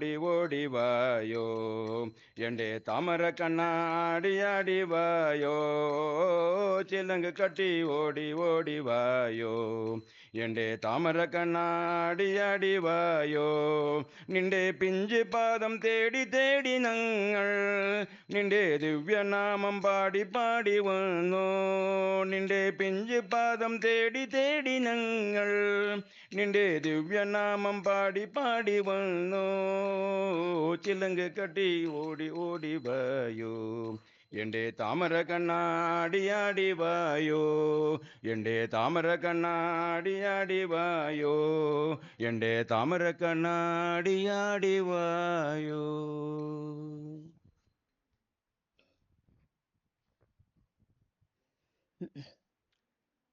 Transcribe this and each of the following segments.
ஓடி ஓடி வாயோ எண்டே தாமர கண்ணாடி ஆடி வாயோ சிலங்கு கட்டி ஓடி ஓடி வாயோ எண்டே தாமர கண்ணாடி ஆடி வாயோ நின்றே பிஞ்சு பாதம் தேடி தேடி நங்கள் நின்றே திவ்ய நாமம் பாடி பாடி வந்தோ நின்றே பிஞ்சு பாதம் தேடி தேடி நங்கள் நின்றே திவ்ய நாமம் பாடி பாடி வந்தோ சிலங்கு கட்டி ஓடி ஓடி வாயோ எண்டே தாமர கண்ணாடி ஆடி வாயோ எண்டே தாமர கண்ணாடி ஆடி வாயோ எண்டே தாமர கண்ணாடி ஆடி வாயோ.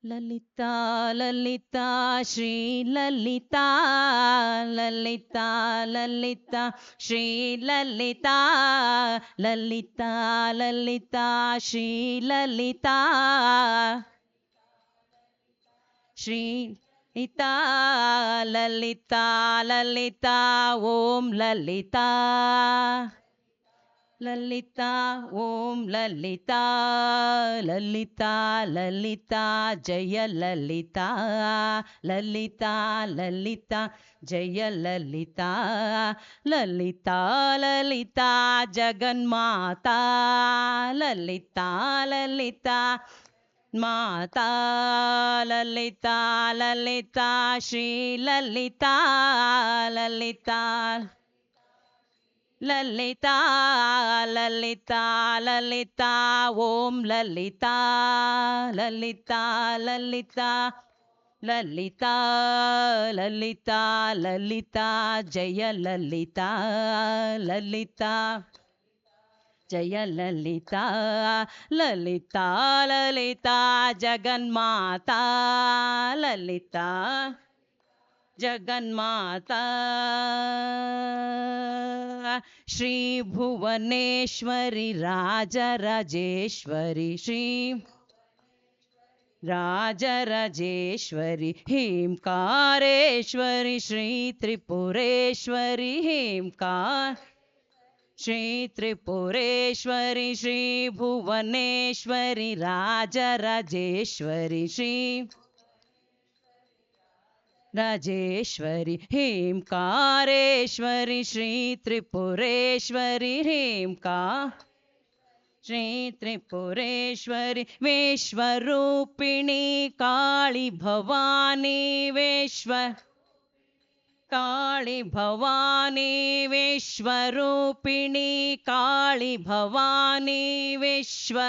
ललिता ललिता श्री ललिता ललिता ललिता श्री ललिता ललिता ललिता श्री ललिता श्री ललिता ललिता ललिता ओम ललिता ललिता ओम ललिता ललिता ललिता जय ललिता ललिता ललिता जय ललिता ललिता ललिता जगन्माता ललिता ललिता माता ललिता ललिता श्री ललिता ललिता ललिता ललिता ललिता ओम ललिता ललिता ललिता ललिता ललिता ललिता जय ललिता ललिता जय ललिता ललिता ललिता जगन्माता ललिता जगन्माता श्री भुवनेश्वरी राजराजेश्वरी श्री राजराजेश्वरी हेमकारेश्वरी श्री त्रिपुरेश्वरी हेमकार श्री त्रिपुरेश्वरी श्री भुवनेश्वरी राजराजेश्वरी श्री राजेश्वरी हेमकारेश्वरी श्री त्रिपुरेश्वरी हेमका श्री त्रिपुरेश्वरी विश्वरूपिणी काली भवानी विश्वर काली भवानी विश्वरूपिणी काली भवानी विश्व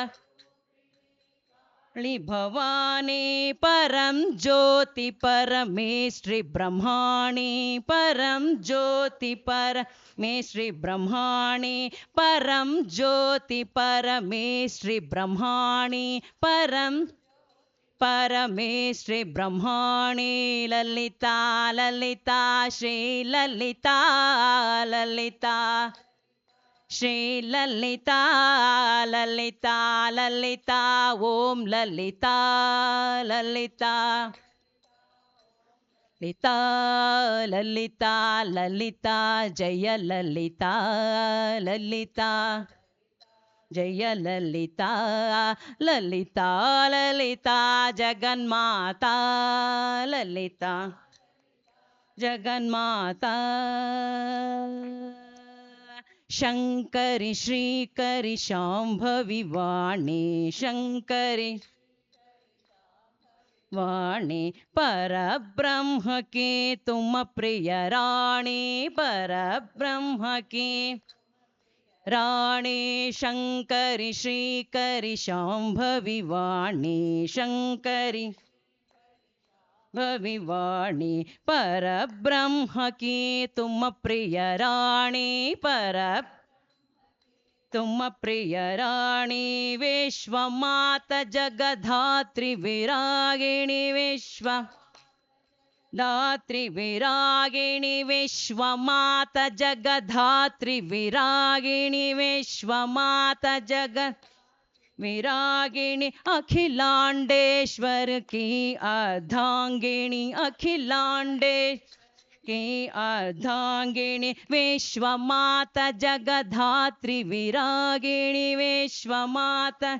भवानी परम ज्योति परमेश्वरी ब्रह्माणी परम ज्योति परमेश्वरी ब्रह्माणी परम ज्योति परमेश्वरी ब्रह्माणी परम परमेश्वरी ब्रह्माणी ललिता ललिता श्री ललिता ललिता श्री ललिता ललिता ललिता ओम ललिता ललिता ललिता ललिता ललिता जय ललिता ललिता जय ललिता ललिता ललिता जगन्माता ललिता जगन्माता शंकरी श्रीकरी शांभवी वाणी शंकरी वाणी परब्रह्म की तुम प्रिय रानी परब्रह्म की रानी शंकरी श्रीकरी शांभवी वाणी शंकरी भविवाणी परब्रह्म की तुम प्रिय रानी तुम प्रिय रानी विश्वमाता जगधात्री विरागिणी विश्व धात्री विरागिणी विश्वमाता जगधात्री विरागिणी विश्वमाता जगत विरागिणी अखिलांडेश्वर की अर्धांगिनी अखिलांडेश के अर्धांगिनी विश्वमाता जगधात्री विरागिणी विश्वमाता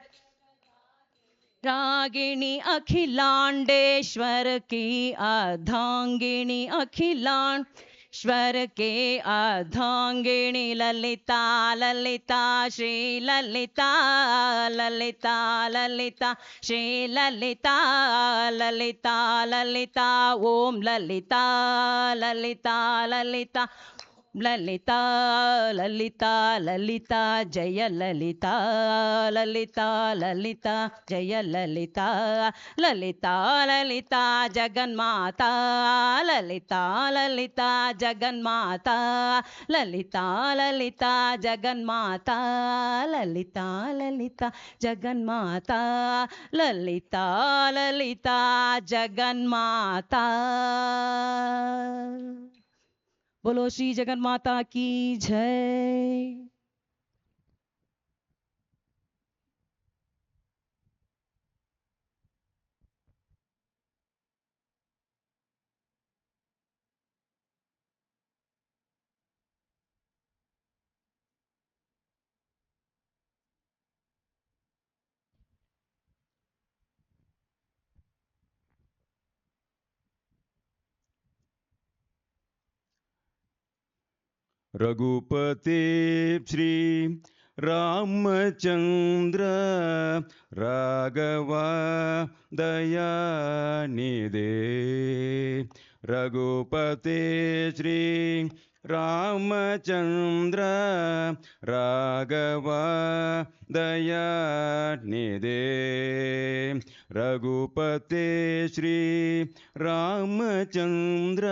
रागिणी अखिलांडेश्वर की अर्धांगिनी अखिलांडेश्वर के अर्धांगिनी ललिता ललिता श्री ललिता ललिता ललिता श्री ललिता ललिता ललिता ओम ललिता ललिता ललिता ललिता ललिता ललिता जय ललिता ललिता ललिता जय ललिता ललिता ललिता जगन्माता ललिता ललिता जगन्माता ललिता ललिता जगन्माता ललिता ललिता जगन्माता ललिता ललिता जगन्माता। बोलो श्री जगन्माता की जय। रघुपते श्री रामचंद्र राघवा दयानिधे रघुपते श्री रामचंद्र राघवा दयानिधे रघुपते श्री रामचंद्र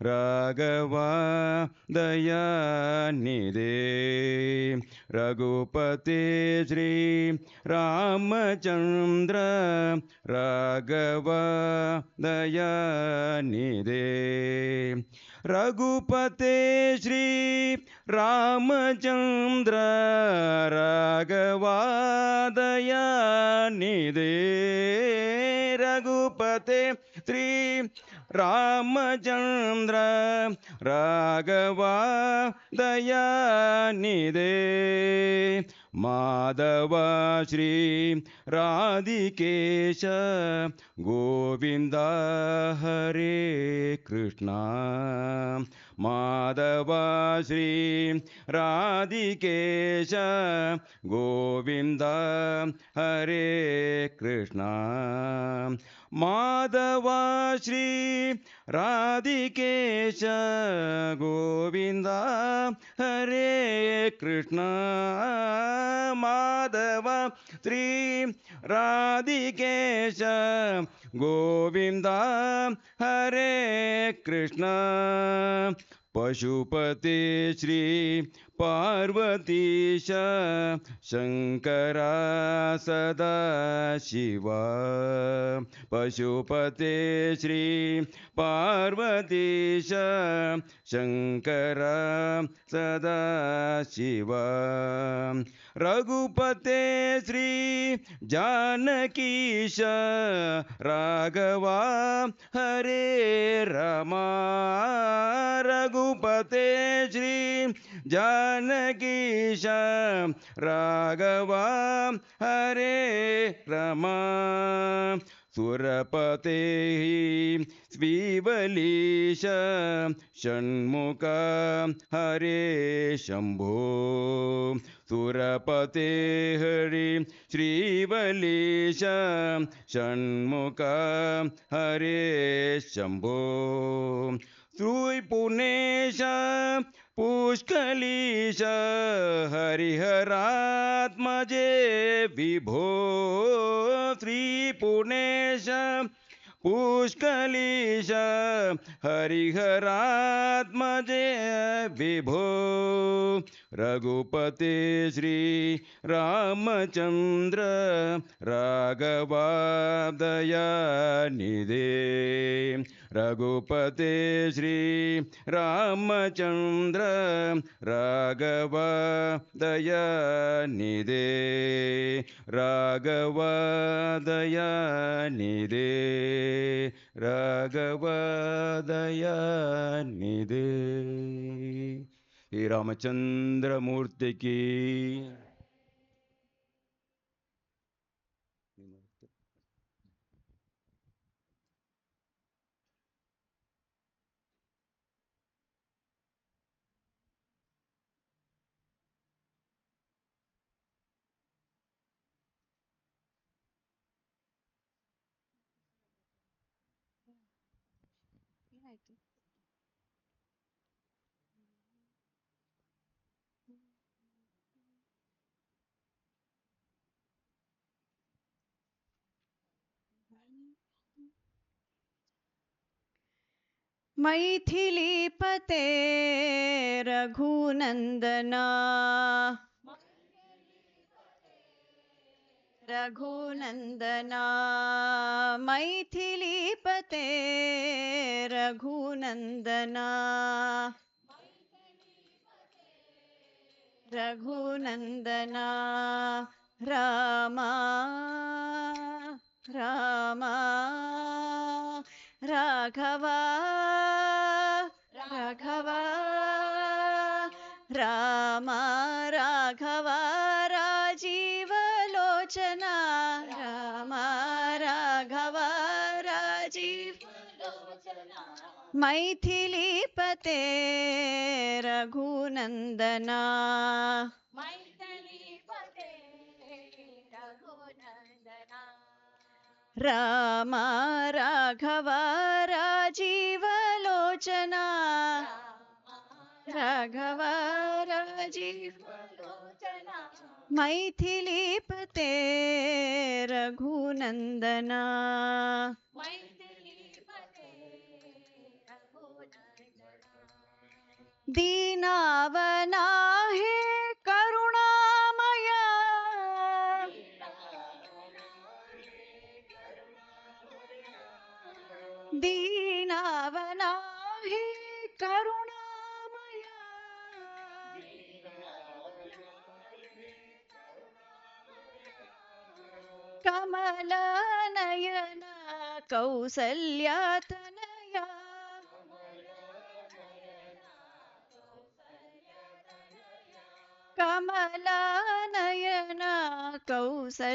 राघवा दयानिधे रघुपते श्री रामचंद्र राघवा दयानिधे रघुपते श्री रामचंद्र राघवा दयानिधे रघुपते श्री रामचंद्र राघवा दयानिधे माधव श्री राधिकेश गोविंद हरे कृष्ण माधव श्री राधिकेश गोविंद हरे कृष्ण माधव श्री राधिकेश गोविंद हरे कृष्ण माधव श्री राधिकेश गोविंद हरे कृष्ण पशुपते श्री पार्वतीश शंकरा सदा शिवा पशुपते श्री पार्वतीश शंकरा सदा शिवा रघुपते श्री जानकीश राघवा हरे रमा रघुपते श्री जानकीश राघवा हरे रमा सुरपते श्रीवलीश षण्मुख हरे शंभो सुरपते हरि श्रीवलीश षण्मुख हरे शंभो श्री पुनेश पुष्कलीश हरिहरात्मजे विभो श्री पुनेश पुष्कलीश हरिहरात्मजे विभो रघुपते श्री रामचंद्र राघवा दयानिधे रघुपते श्री रामचंद्र राघवा दयानिधे राघवा दयानिधे ರಾಘವ ದಯಾನಿಧೆ. ಶ್ರೀ ರಾಮಚಂದ್ರ ಮೂರ್ತಿ ಕಿ. मैथिलीपते रघुनन्दना रघुनन्दना मैथिलीपते रघुनन्दना रघुनन्दना रामा रामा राघवा राघवा रामा राघवा राजीवलोचना रामा राघवा राजीवलोचना मैथिलीपते रघुनन्दना मैथिलीपते रघुनन्दना रामा राघवा राजीवलोचना राघवा राजीवलोचना मैथिलीपते रघुनन्दना मैथिलीपते रघुनन्दना दीनावनाहे करुणामय दीनावनाहे करुणामय कमलनयन कौसल्यातनया कमलनयन कौसल्यातनया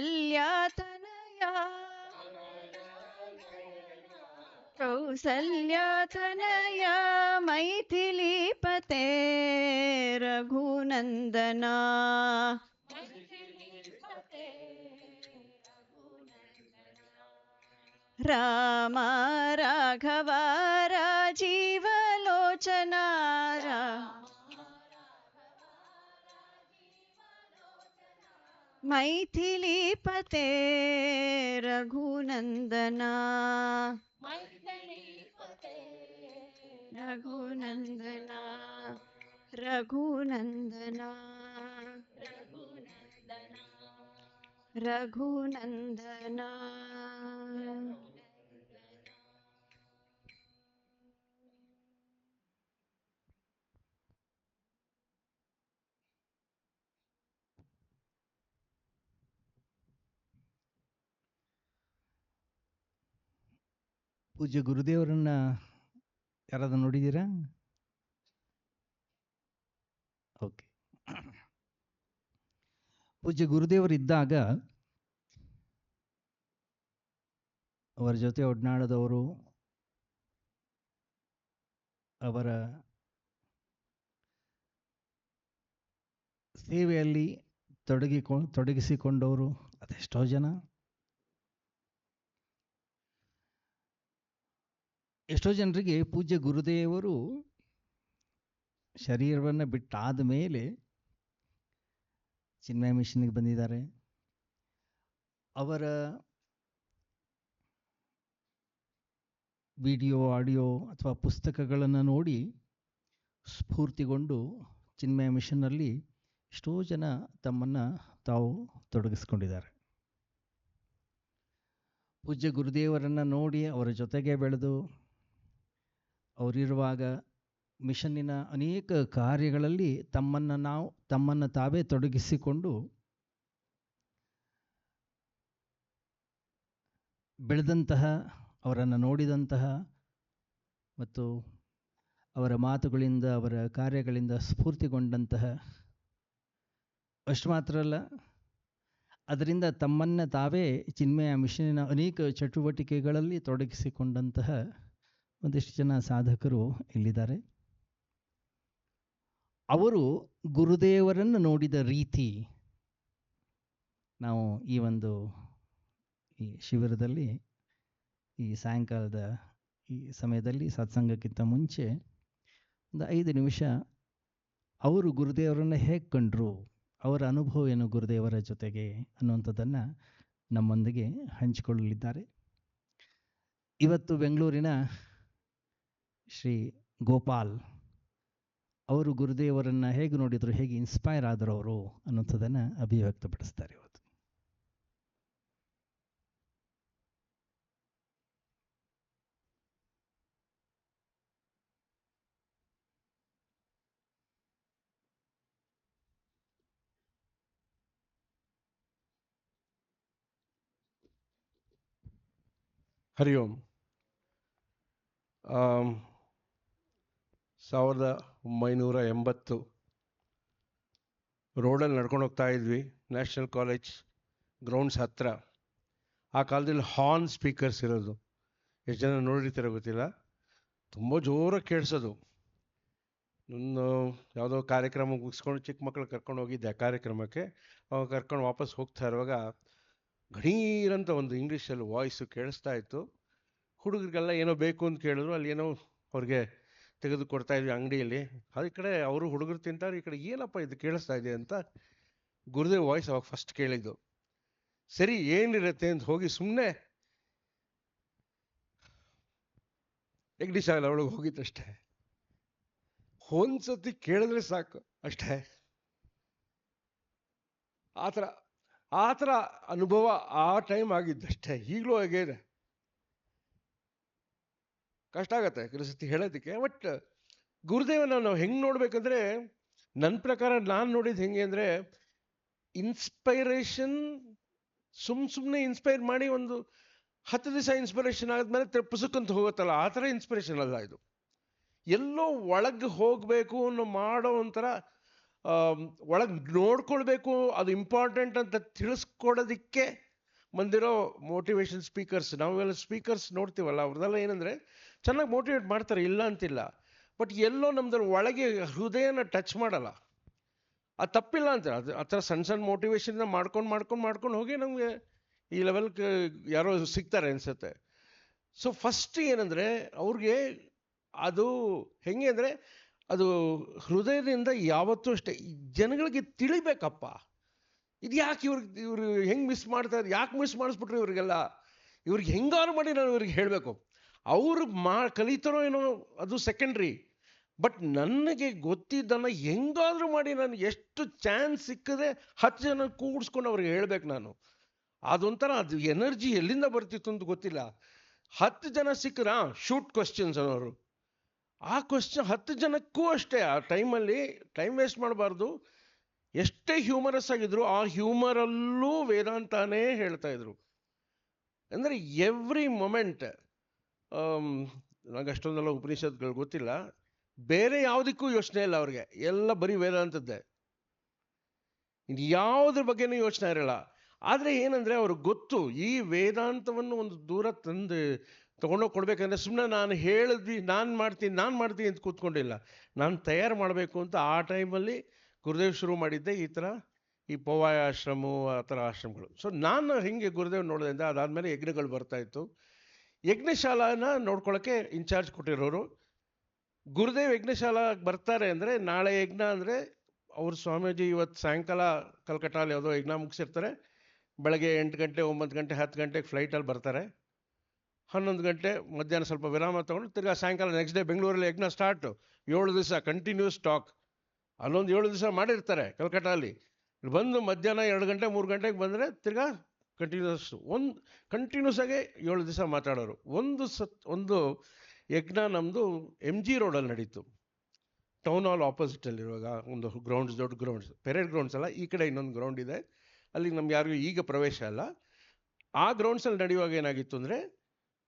कौसल्यातनया मैथिलीपते रघुनन्दना रामा राघवा राजीवलोचना मैथिलीपते रघुनन्दना रघुनन्दना रघुनन्दना रघुनन्दना ಪೂಜ್ಯ ಗುರುದೇವರನ್ನ ಯಾರಾದ್ರೂ ನೋಡಿದ್ದೀರಾ? ಓಕೆ. ಪೂಜ್ಯ ಗುರುದೇವರಿದ್ದಾಗ ಅವರ ಜೊತೆ ಒಡನಾಡದವರು, ಅವರ ಸೇವೆಯಲ್ಲಿ ತೊಡಗಿಸಿಕೊಂಡವರು ಅದೆಷ್ಟೋ ಜನ. ಎಷ್ಟೋ ಜನರಿಗೆ ಪೂಜ್ಯ ಗುರುದೇವರು ಶರೀರವನ್ನು ಬಿಟ್ಟಾದ ಮೇಲೆ ಚಿನ್ಮಯ ಮಿಷನ್ಗೆ ಬಂದಿದ್ದಾರೆ. ಅವರ ವಿಡಿಯೋ, ಆಡಿಯೋ ಅಥವಾ ಪುಸ್ತಕಗಳನ್ನು ನೋಡಿ ಸ್ಫೂರ್ತಿಗೊಂಡು ಚಿನ್ಮಯ ಮಿಷನ್ನಲ್ಲಿ ಎಷ್ಟೋ ಜನ ತಮ್ಮನ್ನು ತಾವು ತೊಡಗಿಸ್ಕೊಂಡಿದ್ದಾರೆ. ಪೂಜ್ಯ ಗುರುದೇವರನ್ನು ನೋಡಿ ಅವರ ಜೊತೆಗೆ ಬೆಳೆದು ಅವರಿರುವಾಗ ಮಿಷನ್ನಿನ ಅನೇಕ ಕಾರ್ಯಗಳಲ್ಲಿ ತಮ್ಮನ್ನು ತಾವೇ ತೊಡಗಿಸಿಕೊಂಡು ಬೆಳೆದಂತಹ ಅವರನ್ನು ನೋಡಿದಂತಹ ಮತ್ತು ಅವರ ಮಾತುಗಳಿಂದ ಅವರ ಕಾರ್ಯಗಳಿಂದ ಸ್ಫೂರ್ತಿಗೊಂಡಂತಹ, ಅಷ್ಟು ಮಾತ್ರ ಅಲ್ಲ, ಅದರಿಂದ ತಮ್ಮನ್ನು ತಾವೇ ಚಿನ್ಮಯ ಮಿಷನಿನ ಅನೇಕ ಚಟುವಟಿಕೆಗಳಲ್ಲಿ ತೊಡಗಿಸಿಕೊಂಡಂತಹ ಒಂದಿಷ್ಟು ಜನ ಸಾಧಕರು ಇಲ್ಲಿದ್ದಾರೆ. ಅವರು ಗುರುದೇವರನ್ನು ನೋಡಿದ ರೀತಿ ನಾವು ಈ ಶಿಬಿರದಲ್ಲಿ ಈ ಸಾಯಂಕಾಲದ ಈ ಸಮಯದಲ್ಲಿ ಸತ್ಸಂಗಕ್ಕಿಂತ ಮುಂಚೆ ಒಂದು 5 ನಿಮಿಷ ಅವರು ಗುರುದೇವರನ್ನು ಹೇಗೆ ಕಂಡ್ರು, ಅವರ ಅನುಭವ ಏನು ಗುರುದೇವರ ಜೊತೆಗೆ ಅನ್ನುವಂಥದ್ದನ್ನು ನಮ್ಮೊಂದಿಗೆ ಹಂಚಿಕೊಳ್ಳಲಿದ್ದಾರೆ. ಇವತ್ತು ಬೆಂಗಳೂರಿನ ಶ್ರೀ ಗೋಪಾಲ್ ಅವರು ಗುರುದೇವರನ್ನು ಹೇಗೆ ನೋಡಿದರು, ಹೇಗೆ ಇನ್ಸ್ಪೈರ್ ಆದರು ಅವರು ಅನ್ನುವಂಥದ್ದನ್ನು ಅಭಿವ್ಯಕ್ತಪಡಿಸ್ತಾರೆ ಇವತ್ತು. ಹರಿ ಓಂ. 1980 ರೋಡಲ್ಲಿ ನಡ್ಕೊಂಡು ಹೋಗ್ತಾ ಇದ್ವಿ, ನ್ಯಾಷನಲ್ ಕಾಲೇಜ್ ಗ್ರೌಂಡ್ಸ್ ಹತ್ರ. ಆ ಕಾಲದಲ್ಲಿ ಹಾರ್ನ್ ಸ್ಪೀಕರ್ಸ್ ಇರೋದು, ಎಷ್ಟು ಜನ ನೋಡಿರ್ತೀರೋ ಗೊತ್ತಿಲ್ಲ, ತುಂಬ ಜೋರಾಗಿ ಕೇಳಿಸೋದು. ನಾನು ಯಾವುದೋ ಕಾರ್ಯಕ್ರಮ ಮುಗಿಸ್ಕೊಂಡು ಚಿಕ್ಕ ಮಕ್ಕಳು ಕರ್ಕೊಂಡು ಹೋಗಿದ್ದೆ ಆ ಕಾರ್ಯಕ್ರಮಕ್ಕೆ. ಅವಾಗ ಕರ್ಕೊಂಡು ವಾಪಸ್ ಹೋಗ್ತಾ ಇರುವಾಗ ಗಣೀರಂತ ಒಂದು ಇಂಗ್ಲೀಷಲ್ಲಿ ವಾಯ್ಸು ಕೇಳಿಸ್ತಾ ಇತ್ತು. ಹುಡುಗರಿಗೆಲ್ಲ ಏನೋ ಬೇಕು ಅಂತ ಕೇಳಿದ್ರು, ಅಲ್ಲಿ ಏನೋ ಅವ್ರಿಗೆ ತೆಗೆದು ಕೊಡ್ತಾ ಇದ್ವಿ ಅಂಗಡಿಯಲ್ಲಿ. ಅದು ಈ ಕಡೆ ಅವರು ಹುಡುಗರು ತಿಂತಾರೆ, ಈ ಕಡೆ ಏನಪ್ಪ ಇದು ಕೇಳಿಸ್ತಾ ಇದೆ ಅಂತ ಗುರುದೇವ್ ವಾಯ್ಸ್ ಅವಾಗ ಫಸ್ಟ್ ಕೇಳಿದ್ದು. ಸರಿ ಏನಿರುತ್ತೆ ಅಂತ ಹೋಗಿ ಸುಮ್ಮನೆ ಎಗ್ಡಿಶಾಲ ಒಳಗೆ ಹೋಗಿದ್ದಷ್ಟೇ. ಒಂದ್ಸತಿ ಕೇಳಿದ್ರೆ ಸಾಕು ಅಷ್ಟೇ. ಆ ಥರ ಅನುಭವ ಆ ಟೈಮ್ ಆಗಿದ್ದಷ್ಟೇ. ಈಗಲೂ ಹಾಗೆ ಇದೆ, ಕಷ್ಟ ಆಗತ್ತೆ ಕೆಲವು ಸತಿ ಹೇಳೋದಕ್ಕೆ. ಬಟ್ ಗುರುದೇವನ ನಾವು ಹೆಂಗೆ ನೋಡ್ಬೇಕಂದ್ರೆ, ನನ್ನ ಪ್ರಕಾರ ನಾನು ನೋಡಿದ್ದು ಹೆಂಗೆ ಅಂದರೆ, ಇನ್ಸ್ಪೈರೇಷನ್ ಸುಮ್ಮನೆ ಇನ್ಸ್ಪೈರ್ ಮಾಡಿ ಒಂದು 10 ದಿವಸ ಇನ್ಸ್ಪಿರೇಷನ್ ಆದಮೇಲೆ ಪುಸ್ತಕಂತ ಹೋಗುತ್ತಲ್ಲ, ಆ ಥರ ಇನ್ಸ್ಪಿರೇಷನ್ ಅಲ್ಲ ಇದು. ಎಲ್ಲೋ ಒಳಗೆ ಹೋಗಬೇಕು ಅನ್ನೋ ಮಾಡೋ ಒಂಥರ, ಒಳಗೆ ನೋಡ್ಕೊಳ್ಬೇಕು, ಅದು ಇಂಪಾರ್ಟೆಂಟ್ ಅಂತ ತಿಳಿಸ್ಕೊಡೋದಕ್ಕೆ ಬಂದಿರೋ ಮೋಟಿವೇಶನ್ ಸ್ಪೀಕರ್ಸ್. ನಾವೆಲ್ಲ ಸ್ಪೀಕರ್ಸ್ ನೋಡ್ತೀವಲ್ಲ, ಅವ್ರದ್ದೆಲ್ಲ ಏನಂದರೆ ಚೆನ್ನಾಗಿ ಮೋಟಿವೇಟ್ ಮಾಡ್ತಾರೆ, ಇಲ್ಲ ಅಂತಿಲ್ಲ. ಬಟ್ ಎಲ್ಲೋ ನಮ್ದ್ರ ಒಳಗೆ ಹೃದಯನ ಟಚ್ ಮಾಡಲ್ಲ. ಅದು ತಪ್ಪಿಲ್ಲ ಅಂತ, ಅದು ಆ ಥರ ಸಣ್ಣ ಮೋಟಿವೇಶನ್ನ ಮಾಡ್ಕೊಂಡು ಹೋಗಿ ನಮಗೆ ಈ ಲೆವೆಲ್ಗೆ ಯಾರೋ ಸಿಗ್ತಾರೆ ಅನಿಸುತ್ತೆ. ಸೊ ಫಸ್ಟ್ ಏನಂದರೆ ಅವ್ರಿಗೆ ಅದು ಹೆಂಗೆ ಅಂದರೆ, ಅದು ಹೃದಯದಿಂದ ಯಾವತ್ತೂ ಅಷ್ಟೇ ಜನಗಳಿಗೆ ತಿಳಿಬೇಕಪ್ಪ, ಇದು ಯಾಕೆ ಇವ್ರು ಹೆಂಗೆ ಮಿಸ್ ಮಾಡ್ತಾರೆ, ಯಾಕೆ ಮಿಸ್ ಮಾಡಿಸ್ಬಿಟ್ರು ಇವ್ರಿಗೆಲ್ಲ, ಇವ್ರಿಗೆ ಹೆಂಗಾರು ಮಾಡಿ ನಾನು ಇವ್ರಿಗೆ ಹೇಳಬೇಕು. ಅವರು ಕಲಿತಾರೋ ಏನೋ ಅದು ಸೆಕೆಂಡ್ರಿ. ಬಟ್ ನನಗೆ ಗೊತ್ತಿದ್ದನ್ನು ಹೆಂಗಾದರೂ ಮಾಡಿ ನಾನು ಎಷ್ಟು ಚಾನ್ಸ್ ಸಿಕ್ಕಿದ್ರೆ 10 ಜನ ಕೂಡಿಸ್ಕೊಂಡು ಅವ್ರಿಗೆ ಹೇಳ್ಬೇಕು ನಾನು. ಅದೊಂಥರ ಅದು ಎನರ್ಜಿ ಎಲ್ಲಿಂದ ಬರ್ತಿತ್ತು ಅಂತ ಗೊತ್ತಿಲ್ಲ. 10 ಜನ ಸಿಕ್ಕರ ಶೂಟ್ ಕ್ವಶನ್ಸ್ ಅನ್ನೋರು, ಆ ಕ್ವಶನ್ 10 ಜನಕ್ಕೂ ಅಷ್ಟೇ. ಆ ಟೈಮಲ್ಲಿ ಟೈಮ್ ವೇಸ್ಟ್ ಮಾಡಬಾರ್ದು. ಎಷ್ಟೇ ಹ್ಯೂಮರಸ್ ಆಗಿದ್ರು ಆ ಹ್ಯೂಮರಲ್ಲೂ ವೇದಾಂತನೇ ಹೇಳ್ತಾ ಇದ್ರು. ಅಂದರೆ ಎವ್ರಿ ಮೊಮೆಂಟ್. ನನಗೆ ಅಷ್ಟೊಂದೆಲ್ಲ ಉಪನಿಷತ್ಗಳು ಗೊತ್ತಿಲ್ಲ, ಬೇರೆ ಯಾವುದಕ್ಕೂ ಯೋಚನೆ ಇಲ್ಲ ಅವ್ರಿಗೆ, ಎಲ್ಲ ಬರೀ ವೇದಾಂತದ್ದೇ, ಯಾವುದ್ರ ಬಗ್ಗೆನೂ ಯೋಚನೆ ಇರಲ್ಲ. ಆದರೆ ಏನಂದರೆ ಅವ್ರಿಗೆ ಗೊತ್ತು, ಈ ವೇದಾಂತವನ್ನು ಒಂದು ದೂರ ತೊಗೊಂಡೋಗಿ ಕೊಡ್ಬೇಕಂದ್ರೆ ಸುಮ್ಮನೆ ನಾನು ಹೇಳಿದ್ವಿ ನಾನು ಮಾಡ್ತೀನಿ ಅಂತ ಕೂತ್ಕೊಂಡಿಲ್ಲ, ನಾನು ತಯಾರು ಮಾಡಬೇಕು ಅಂತ. ಆ ಟೈಮಲ್ಲಿ ಗುರುದೇವ್ ಶುರು ಮಾಡಿದ್ದೆ ಈ ಪೋವಾಯ ಆಶ್ರಮ, ಆ ಥರ ಆಶ್ರಮಗಳು. ಸೊ ನಾನು ಹಿಂಗೆ ಗುರುದೇವ್ ನೋಡೋದ್ರಿಂದ ಅದಾದಮೇಲೆ ಯಜ್ಞಗಳು ಬರ್ತಾಯಿತ್ತು. ಯಜ್ಞಶಾಲಾನ ನೋಡ್ಕೊಳ್ಳೋಕ್ಕೆ ಇನ್ಚಾರ್ಜ್ ಕೊಟ್ಟಿರೋರು ಗುರುದೇವ್. ಯಜ್ಞಶಾಲಾ ಬರ್ತಾರೆ ಅಂದರೆ, ನಾಳೆ ಯಜ್ಞ ಅಂದರೆ ಅವ್ರ ಸ್ವಾಮೀಜಿ ಇವತ್ತು ಸಾಯಂಕಾಲ ಕಲ್ಕಟ್ಟಾಲಿ ಯಾವುದೋ ಯಜ್ಞ ಮುಗಿಸಿರ್ತಾರೆ. ಬೆಳಗ್ಗೆ 8 ಗಂಟೆ 9 ಗಂಟೆ 10 ಗಂಟೆಗೆ ಫ್ಲೈಟಲ್ಲಿ ಬರ್ತಾರೆ. 11 ಗಂಟೆ ಮಧ್ಯಾಹ್ನ ಸ್ವಲ್ಪ ವಿರಾಮ ತೊಗೊಂಡು ತಿರ್ಗಾ ಸಾಯಂಕಾಲ ನೆಕ್ಸ್ಟ್ ಡೇ ಬೆಂಗಳೂರಲ್ಲಿ ಯಜ್ಞ ಸ್ಟಾರ್ಟು. 7 ದಿವಸ ಕಂಟಿನ್ಯೂಸ್ ಟಾಕ್. ಅಲ್ಲೊಂದು 7 ದಿವಸ ಮಾಡಿರ್ತಾರೆ ಕಲ್ಕಟ್ಟಾಲಿ. ಬಂದು ಮಧ್ಯಾಹ್ನ 2 ಗಂಟೆ 3 ಗಂಟೆಗೆ ಬಂದರೆ ತಿರ್ಗಾ ಕಂಟಿನ್ಯೂಸ್ ಆಗಿ 7 ದಿವಸ ಮಾತಾಡೋರು. ಒಂದು ಯಜ್ಞ ನಮ್ಮದು MG ರೋಡಲ್ಲಿ ನಡೀತು, ಟೌನ್ ಹಾಲ್ ಆಪೋಸಿಟಲ್ಲಿರುವಾಗ ಒಂದು ಗ್ರೌಂಡ್ಸ್, ದೊಡ್ಡ ಗ್ರೌಂಡ್ಸ್, ಪೆರೇಡ್ ಗ್ರೌಂಡ್ಸ್ ಅಲ್ಲ, ಈ ಕಡೆ ಇನ್ನೊಂದು ಗ್ರೌಂಡ್ ಇದೆ, ಅಲ್ಲಿ ನಮ್ಗೆ ಯಾರಿಗೂ ಈಗ ಪ್ರವೇಶ ಅಲ್ಲ. ಆ ಗ್ರೌಂಡ್ಸಲ್ಲಿ ನಡೆಯುವಾಗ ಏನಾಗಿತ್ತು ಅಂದರೆ,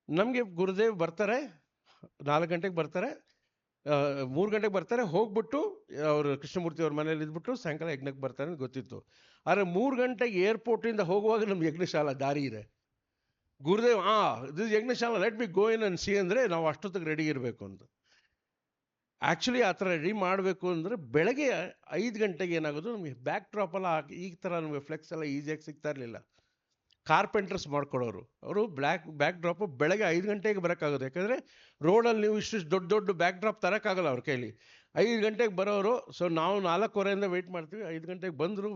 ನಮಗೆ ಗುರುದೇವ್ ಬರ್ತಾರೆ, 4 ಗಂಟೆಗೆ ಬರ್ತಾರೆ, 3 ಗಂಟೆಗೆ ಬರ್ತಾರೆ, ಹೋಗ್ಬಿಟ್ಟು ಅವರು ಕೃಷ್ಣಮೂರ್ತಿ ಅವ್ರ ಮನೇಲಿ ಇದ್ಬಿಟ್ಟು ಸಾಯಂಕಾಲ ಯಜ್ಞಕ್ಕೆ ಬರ್ತಾರೆ ಅಂತ ಗೊತ್ತಿತ್ತು. ಆದರೆ 3 ಗಂಟೆಗೆ ಏರ್ಪೋರ್ಟಿಂದ ಹೋಗುವಾಗ ನಮ್ಗೆ ಯಜ್ಞಶಾಲ ದಾರಿ ಇದೆ. ಗುರುದೇವ್ ದಿಸ್ ಯಜ್ಞಶಾಲ, let me go in and see ಅಂದರೆ ನಾವು ಅಷ್ಟೊತ್ತಿಗೆ ರೆಡಿ ಇರಬೇಕು ಅಂತ. ಆ್ಯಕ್ಚುಲಿ ಆ ಥರ ರೆಡಿ ಮಾಡಬೇಕು ಅಂದರೆ ಬೆಳಗ್ಗೆ 5 ಗಂಟೆಗೆ ಏನಾಗೋದು, ನಮಗೆ ಬ್ಯಾಕ್ ಡ್ರಾಪ್ ಎಲ್ಲ ಈ ಥರ ನಮಗೆ ಫ್ಲೆಕ್ಸ್ ಎಲ್ಲ ಈಸಿಯಾಗಿ ಸಿಗ್ತಾ ಇರಲಿಲ್ಲ. ಕಾರ್ಪೆಂಟರ್ಸ್ ಮಾಡ್ಕೊಡೋರು, ಅವರು ಬ್ಯಾಕ್ ಡ್ರಾಪು ಬೆಳಗ್ಗೆ 5 ಗಂಟೆಗೆ ಬರೋಕ್ಕಾಗೋದು. ಯಾಕಂದರೆ ರೋಡಲ್ಲಿ ನೀವು ಇಷ್ಟು ದೊಡ್ಡ ದೊಡ್ಡ ಬ್ಯಾಕ್ ಡ್ರಾಪ್ ತರೋಕ್ಕಾಗಲ್ಲ ಅವ್ರ ಕೈಲಿ. 5 ಗಂಟೆಗೆ ಬರೋರು. ಸೊ ನಾವು 4:15 ವೆಯ್ಟ್ ಮಾಡ್ತೀವಿ. 5 ಗಂಟೆಗೆ ಬಂದರು,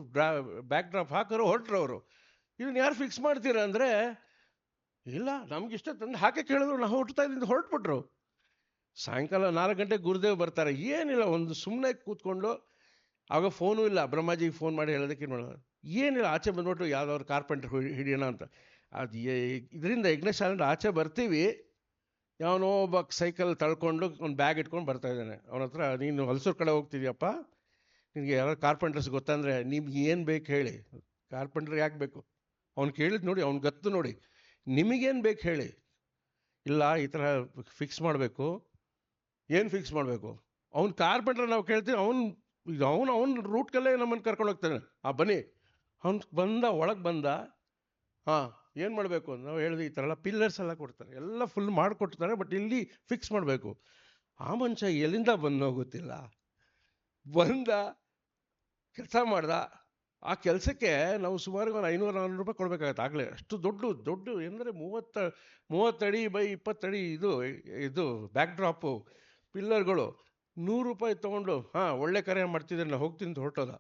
ಬ್ಯಾಕ್ ಡ್ರಾಪ್ ಹಾಕೋರು, ಹೊರಟ್ರು ಅವರು. ಇದನ್ನು ಯಾರು ಫಿಕ್ಸ್ ಮಾಡ್ತೀರಾ ಅಂದರೆ, ಇಲ್ಲ ನಮ್ಗೆ ಇಷ್ಟ ತಂದು ಹಾಕಿ ಕೇಳಿದ್ರು, ನಾವು ಹೊರಡ್ತಾ ಇದ್ದಿಂದ ಹೊರಟ್ಬಿಟ್ರು. ಸಾಯಂಕಾಲ 4 ಗಂಟೆಗೆ ಗುರುದೇವ್ ಬರ್ತಾರೆ. ಏನಿಲ್ಲ, ಒಂದು ಸುಮ್ಮನೆ ಕೂತ್ಕೊಂಡು, ಆಗ ಫೋನು ಇಲ್ಲ, ಬ್ರಹ್ಮಾಜಿಗೆ ಫೋನ್ ಮಾಡಿ ಹೇಳೋದಕ್ಕೆ ಮಾಡೋದು ಏನಿಲ್ಲ, ಆಚೆ ಬಂದ್ಬಿಟ್ಟು ಯಾವುದಾದ್ರು ಕಾರ್ಪೆಂಟರ್ ಹಿಡಿಯೋಣ ಅಂತ. ಅದು ಇದರಿಂದ ಯಜ್ಞಶಾಲೆಯಿಂದ ಆಚೆ ಬರ್ತೀವಿ, ಯಾವನೋ ಒಬ್ಬ ಸೈಕಲ್ ತಳ್ಕೊಂಡು ಒಂದು ಬ್ಯಾಗ್ ಇಟ್ಕೊಂಡು ಬರ್ತಾ ಇದ್ದಾನೆ. ಅವನ ಹತ್ರ, ನೀನು ಹೊಲಸೂರು ಕಡೆ ಹೋಗ್ತಿದ್ಯಪ್ಪ, ನಿನಗೆ ಯಾರು ಕಾರ್ಪೆಂಟರ್ಸ್ ಗೊತ್ತಂದರೆ ನಿಮ್ಗೆ ಏನು ಬೇಕು ಹೇಳಿ, ಕಾರ್ಪೆಂಟರ್ ಯಾಕೆ ಬೇಕು, ಅವ್ನು ಕೇಳಿದ್ ನೋಡಿ, ಅವ್ನು ಗತ್ತು ನೋಡಿ, ನಿಮಗೇನು ಬೇಕು ಹೇಳಿ. ಇಲ್ಲ ಈ ಥರ ಫಿಕ್ಸ್ ಮಾಡಬೇಕು. ಏನು ಫಿಕ್ಸ್ ಮಾಡಬೇಕು? ಅವ್ನು ಕಾರ್ಪೆಂಟರ್ ನಾವು ಕೇಳ್ತೀವಿ, ಅವನು ರೂಟ್ಕಲ್ಲೇ ನಮ್ಮನ್ನು ಕರ್ಕೊಂಡು ಹೋಗ್ತಾನೆ. ಬನ್ನಿ. ಅವ್ನು ಬಂದ, ಒಳಗೆ ಬಂದ, ಏನು ಮಾಡಬೇಕು ಅಂತ ನಾವು ಹೇಳಿದ್ವಿ. ಈ ಥರ ಎಲ್ಲ ಪಿಲ್ಲರ್ಸ್ ಎಲ್ಲ ಕೊಡ್ತಾರೆ, ಎಲ್ಲ ಫುಲ್ ಮಾಡಿಕೊಡ್ತಾರೆ, ಬಟ್ ಇಲ್ಲಿ ಫಿಕ್ಸ್ ಮಾಡಬೇಕು. ಆ ಮನುಷ್ಯ ಎಲ್ಲಿಂದ ಬಂದೋ ಗೊತ್ತಿಲ್ಲ, ಬಂದ ಕೆಲಸ ಮಾಡ್ದ. ಆ ಕೆಲಸಕ್ಕೆ ನಾವು ಸುಮಾರು ಒಂದು 500-400 ರೂಪಾಯಿ ಕೊಡಬೇಕಾಗತ್ತೆ. ಆಗಲೇ ಅಷ್ಟು ದೊಡ್ಡ ಅಂದರೆ 30 ಅಡಿ ಬೈ 20 ಅಡಿ ಇದು ಬ್ಯಾಕ್ ಡ್ರಾಪು ಪಿಲ್ಲರ್ಗಳು. 100 ರೂಪಾಯಿ ತೊಗೊಂಡು ಒಳ್ಳೆ ಕಾರ್ಯ ಮಾಡ್ತಿದ್ರೆ ನಾನು ಹೋಗ್ತೀನಿ ಅಂತ ಹೊರಟೋದ.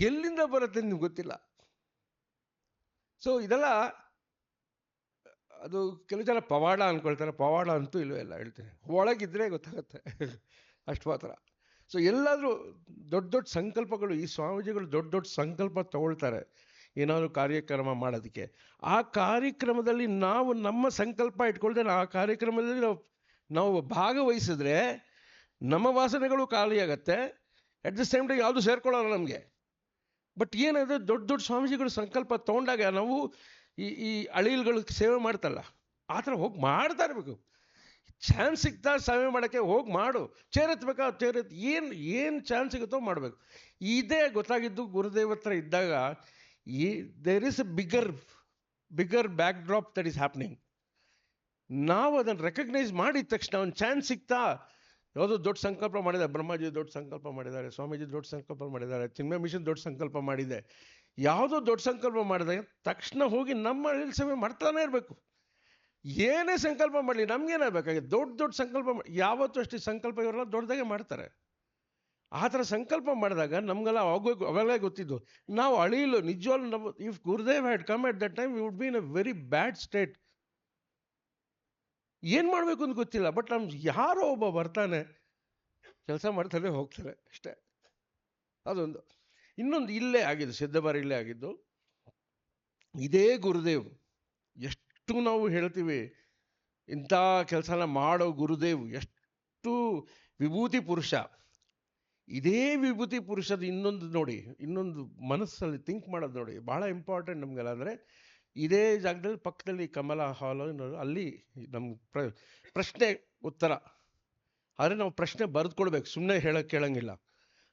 ಎಲ್ಲಿಂದ ಬರುತ್ತೆ ನಿಮ್ಗೆ ಗೊತ್ತಿಲ್ಲ. ಸೊ ಇದೆಲ್ಲ ಅದು ಕೆಲವು ಜನ ಪವಾಡ ಅಂದ್ಕೊಳ್ತಾರೆ. ಪವಾಡ ಅಂತೂ ಇಲ್ಲವೇ ಇಲ್ಲ, ಹೇಳ್ತೀನಿ. ಒಳಗಿದ್ರೆ ಗೊತ್ತಾಗುತ್ತೆ ಅಷ್ಟು ಮಾತ್ರ. ಸೊ ಎಲ್ಲಾದರೂ ದೊಡ್ಡ ಸಂಕಲ್ಪಗಳು, ಈ ಸ್ವಾಮೀಜಿಗಳು ದೊಡ್ಡ ಸಂಕಲ್ಪ ತಗೊಳ್ತಾರೆ ಏನಾದರೂ ಕಾರ್ಯಕ್ರಮ ಮಾಡೋದಕ್ಕೆ. ಆ ಕಾರ್ಯಕ್ರಮದಲ್ಲಿ ನಾವು ನಮ್ಮ ಸಂಕಲ್ಪ ಇಟ್ಕೊಳ್ದೆ ಆ ಕಾರ್ಯಕ್ರಮದಲ್ಲಿ ನಾವು ಭಾಗವಹಿಸಿದ್ರೆ ನಮ್ಮ ವಾಸನೆಗಳು ಖಾಲಿಯಾಗತ್ತೆ. ಅಟ್ ದ ಸೇಮ್ ಟೈಮ್ ಯಾವುದು ಸೇರ್ಕೊಳ್ಳೋಲ್ಲ ನಮಗೆ. ಬಟ್ ಏನಾದರೆ ದೊಡ್ಡ ಸ್ವಾಮೀಜಿಗಳು ಸಂಕಲ್ಪ ತೊಗೊಂಡಾಗ ನಾವು ಈ ಅಳಿಲ್ಗಳು ಸೇವೆ ಮಾಡ್ತಲ್ಲ, ಆ ಥರ ಹೋಗಿ ಮಾಡ್ತಾ ಇರಬೇಕು. ಚಾನ್ಸ್ ಸಿಗ್ತಾ ಸೇವೆ ಮಾಡೋಕ್ಕೆ ಹೋಗಿ ಮಾಡು. ಚೇರೆತ್ಬೇಕಾ ಚೇರೆತ್, ಏನು ಚಾನ್ಸ್ ಸಿಗುತ್ತೋ ಮಾಡಬೇಕು. ಇದೇ ಗೊತ್ತಾಗಿದ್ದು ಗುರುದೇವ್ ಹತ್ರ ಇದ್ದಾಗ. There is a bigger backdrop that is happening. ನಾವು ಅದನ್ನು ರೆಕಗ್ನೈಸ್ ಮಾಡಿದ ತಕ್ಷಣ ಒಂದು ಚಾನ್ಸ್ ಸಿಗ್ತಾ, ಯಾವುದೋ ದೊಡ್ಡ ಸಂಕಲ್ಪ ಮಾಡಿದ್ದಾರೆ, ಬ್ರಹ್ಮಾಜಿ ದೊಡ್ಡ ಸಂಕಲ್ಪ ಮಾಡಿದ್ದಾರೆ, ಸ್ವಾಮೀಜಿ ದೊಡ್ಡ ಸಂಕಲ್ಪ ಮಾಡಿದ್ದಾರೆ, ಚಿನ್ಮಯ ಮಿಷನ್ ದೊಡ್ಡ ಸಂಕಲ್ಪ ಮಾಡಿದೆ, ಯಾವುದೋ ದೊಡ್ಡ ಸಂಕಲ್ಪ ಮಾಡಿದಾಗ ತಕ್ಷಣ ಹೋಗಿ ನಮ್ಮ ಹಳ್ಳಿ ಸೇವೆ ಮಾಡ್ತಾನೆ ಇರಬೇಕು. ಏನೇ ಸಂಕಲ್ಪ ಮಾಡಲಿ ನಮ್ಗೇನಾಗಬೇಕಾಗಿದೆ, ದೊಡ್ಡ ಸಂಕಲ್ಪ ಯಾವತ್ತೂ ಅಷ್ಟೇ ಸಂಕಲ್ಪ ಇವರೆಲ್ಲ ದೊಡ್ಡದಾಗೆ ಮಾಡ್ತಾರೆ. ಆ ಥರ ಸಂಕಲ್ಪ ಮಾಡಿದಾಗ ನಮಗೆಲ್ಲ ಅವೆಲ್ಲ ಗೊತ್ತಿದ್ದು. ನಾವು ಅಳಿಲು ನಿಜವಾಗ್ಲೂ ನಮ್ಮ, if Gurudev had come at that time we would be in a very bad state. ಏನು ಮಾಡಬೇಕು ಅಂತ ಗೊತ್ತಿಲ್ಲ. ಬಟ್ ನಮ್ಗೆ ಯಾರೋ ಒಬ್ಬ ಬರ್ತಾನೆ, ಕೆಲಸ ಮಾಡ್ತಾನೆ, ಹೋಗ್ತಾರೆ ಅಷ್ಟೇ. ಅದೊಂದು. ಇನ್ನೊಂದು ಇಲ್ಲೇ ಆಗಿದ್ದು, ಸಿದ್ಧಬಾರಿ ಇಲ್ಲೇ ಆಗಿದ್ದು. ಇದೇ ಗುರುದೇವ್, ಎಷ್ಟು ನಾವು ಹೇಳ್ತೀವಿ ಇಂಥ ಕೆಲಸನ ಮಾಡೋ ಗುರುದೇವ್ ಎಷ್ಟು ವಿಭೂತಿ ಪುರುಷ. ಇದೇ ವಿಭೂತಿ ಪುರುಷದ ಇನ್ನೊಂದು ನೋಡಿ, ಇನ್ನೊಂದು ಮನಸ್ಸಲ್ಲಿ ಥಿಂಕ್ ಮಾಡೋದು ನೋಡಿ, ಭಾಳ ಇಂಪಾರ್ಟೆಂಟ್ ನಮಗೆಲ್ಲ. ಅಂದರೆ ಇದೇ ಜಾಗದಲ್ಲಿ ಪಕ್ಕದಲ್ಲಿ ಕಮಲ ಹಾಲ್, ಅಲ್ಲಿ ನಮ್ಮ ಪ್ರಶ್ನೆ ಉತ್ತರ. ಆದರೆ ನಾವು ಪ್ರಶ್ನೆ ಬರೆದು ಕೊಡ್ಬೇಕು, ಸುಮ್ಮನೆ ಕೇಳಂಗಿಲ್ಲ.